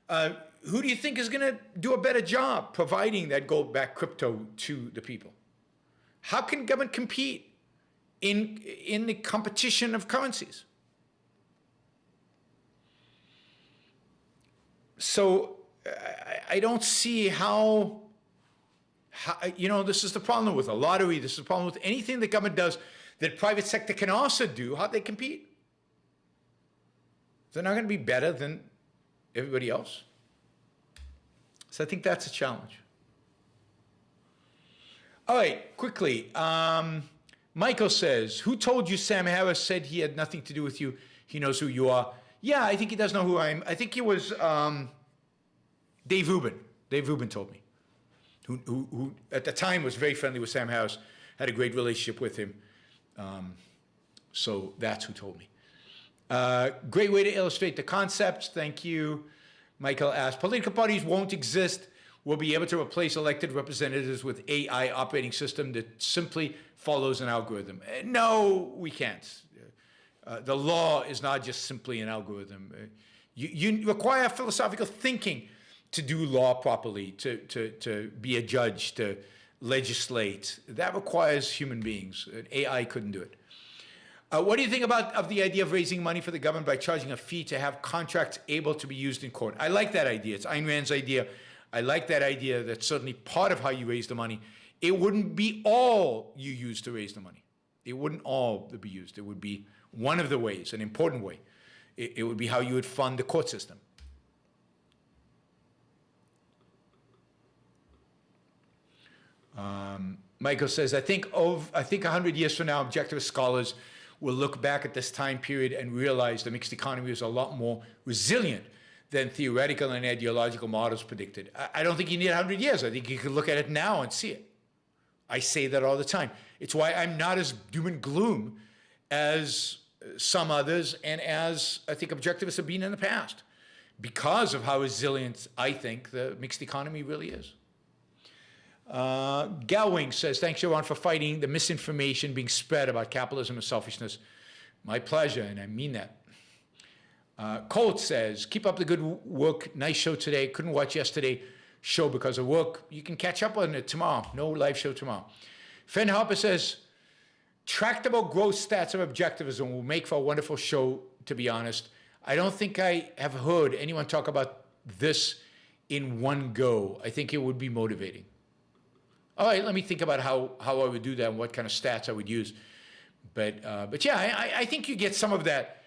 Who do you think is going to do a better job providing that gold-backed crypto to the people? How can government compete in the competition of currencies? So I don't see how, this is the problem with a lottery. This is the problem with anything the government does that private sector can also do. How do they compete? They're not going to be better than everybody else. So I think that's a challenge. All right, quickly. Michael says, who told you Sam Harris said he had nothing to do with you? He knows who you are. Yeah, I think he does know who I am. I think it was Dave Rubin. Dave Rubin told me, who at the time was very friendly with Sam Harris, had a great relationship with him. So that's who told me. Great way to illustrate the concepts. Thank you. Michael asked, political parties won't exist. We'll be able to replace elected representatives with AI operating system that simply follows an algorithm. No, we can't. The law is not just simply an algorithm. You require philosophical thinking to do law properly, to be a judge, to legislate. That requires human beings. AI couldn't do it. What do you think of the idea of raising money for the government by charging a fee to have contracts able to be used in court? I like that idea. It's Ayn Rand's idea. I like that idea. That's certainly part of how you raise the money. It wouldn't be all you use to raise the money. It wouldn't all be used. It would be one of the ways, an important way. It would be how you would fund the court system. Michael says, I think 100 years from now, objectivist scholars will look back at this time period and realize the mixed economy was a lot more resilient than theoretical and ideological models predicted. I don't think you need 100 years. I think you can look at it now and see it. I say that all the time. It's why I'm not as doom and gloom as some others and as I think objectivists have been in the past, because of how resilient I think the mixed economy really is. Galwing says, thanks, Yaron, for fighting the misinformation being spread about capitalism and selfishness. My pleasure, and I mean that. Colt says, keep up the good work. Nice show today. Couldn't watch yesterday's show because of work. You can catch up on it tomorrow. No live show tomorrow. Fen Harper says, tractable growth stats of objectivism will make for a wonderful show, to be honest. I don't think I have heard anyone talk about this in one go. I think it would be motivating. All right, let me think about how I would do that and what kind of stats I would use. But yeah, I think you get some of that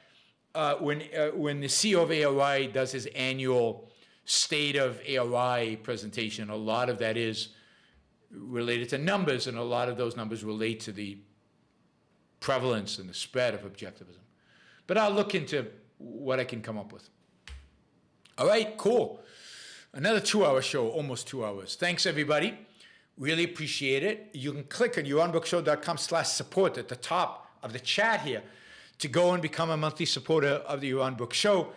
when the CEO of ARI does his annual State of ARI presentation. A lot of that is related to numbers, and a lot of those numbers relate to the prevalence and the spread of objectivism. But I'll look into what I can come up with. All right, cool. Another 2-hour show, almost 2 hours. Thanks, everybody. Really appreciate it. You can click on yaronbrookshow.com/support at the top of the chat here to go and become a monthly supporter of the Yaron Brook Show.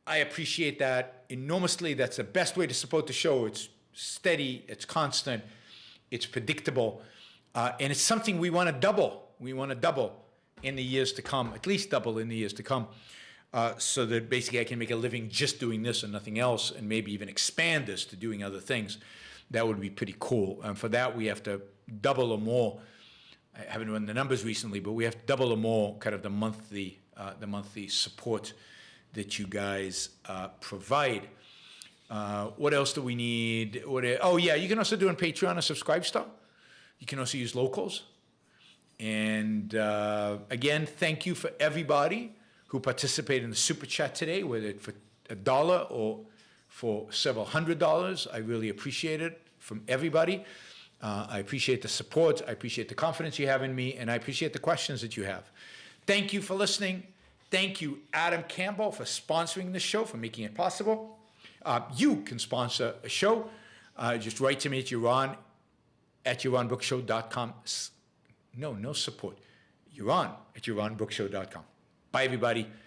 I appreciate that enormously. That's the best way to support the show. It's steady, it's constant, it's predictable, and it's something we want to double. We want to double in the years to come, at least double in the years to come, so that basically I can make a living just doing this and nothing else, and maybe even expand this to doing other things. That would be pretty cool. And for that, we have to double or more. I haven't run the numbers recently, but we have to double or more kind of the monthly support that you guys provide. What else do we need? Oh yeah, you can also do on Patreon a subscribe star. You can also use locals. And again, thank you for everybody who participated in the super chat today, whether it's for $1 or for several $100s. I really appreciate it from everybody. I appreciate the support. I appreciate the confidence you have in me, and I appreciate the questions that you have. Thank you for listening. Thank you, Adam Campbell, for sponsoring this show, for making it possible. You can sponsor a show. Just write to me at yaron@yaronbrookshow.com. No support. Yaron@yaronbrookshow.com. Bye, everybody.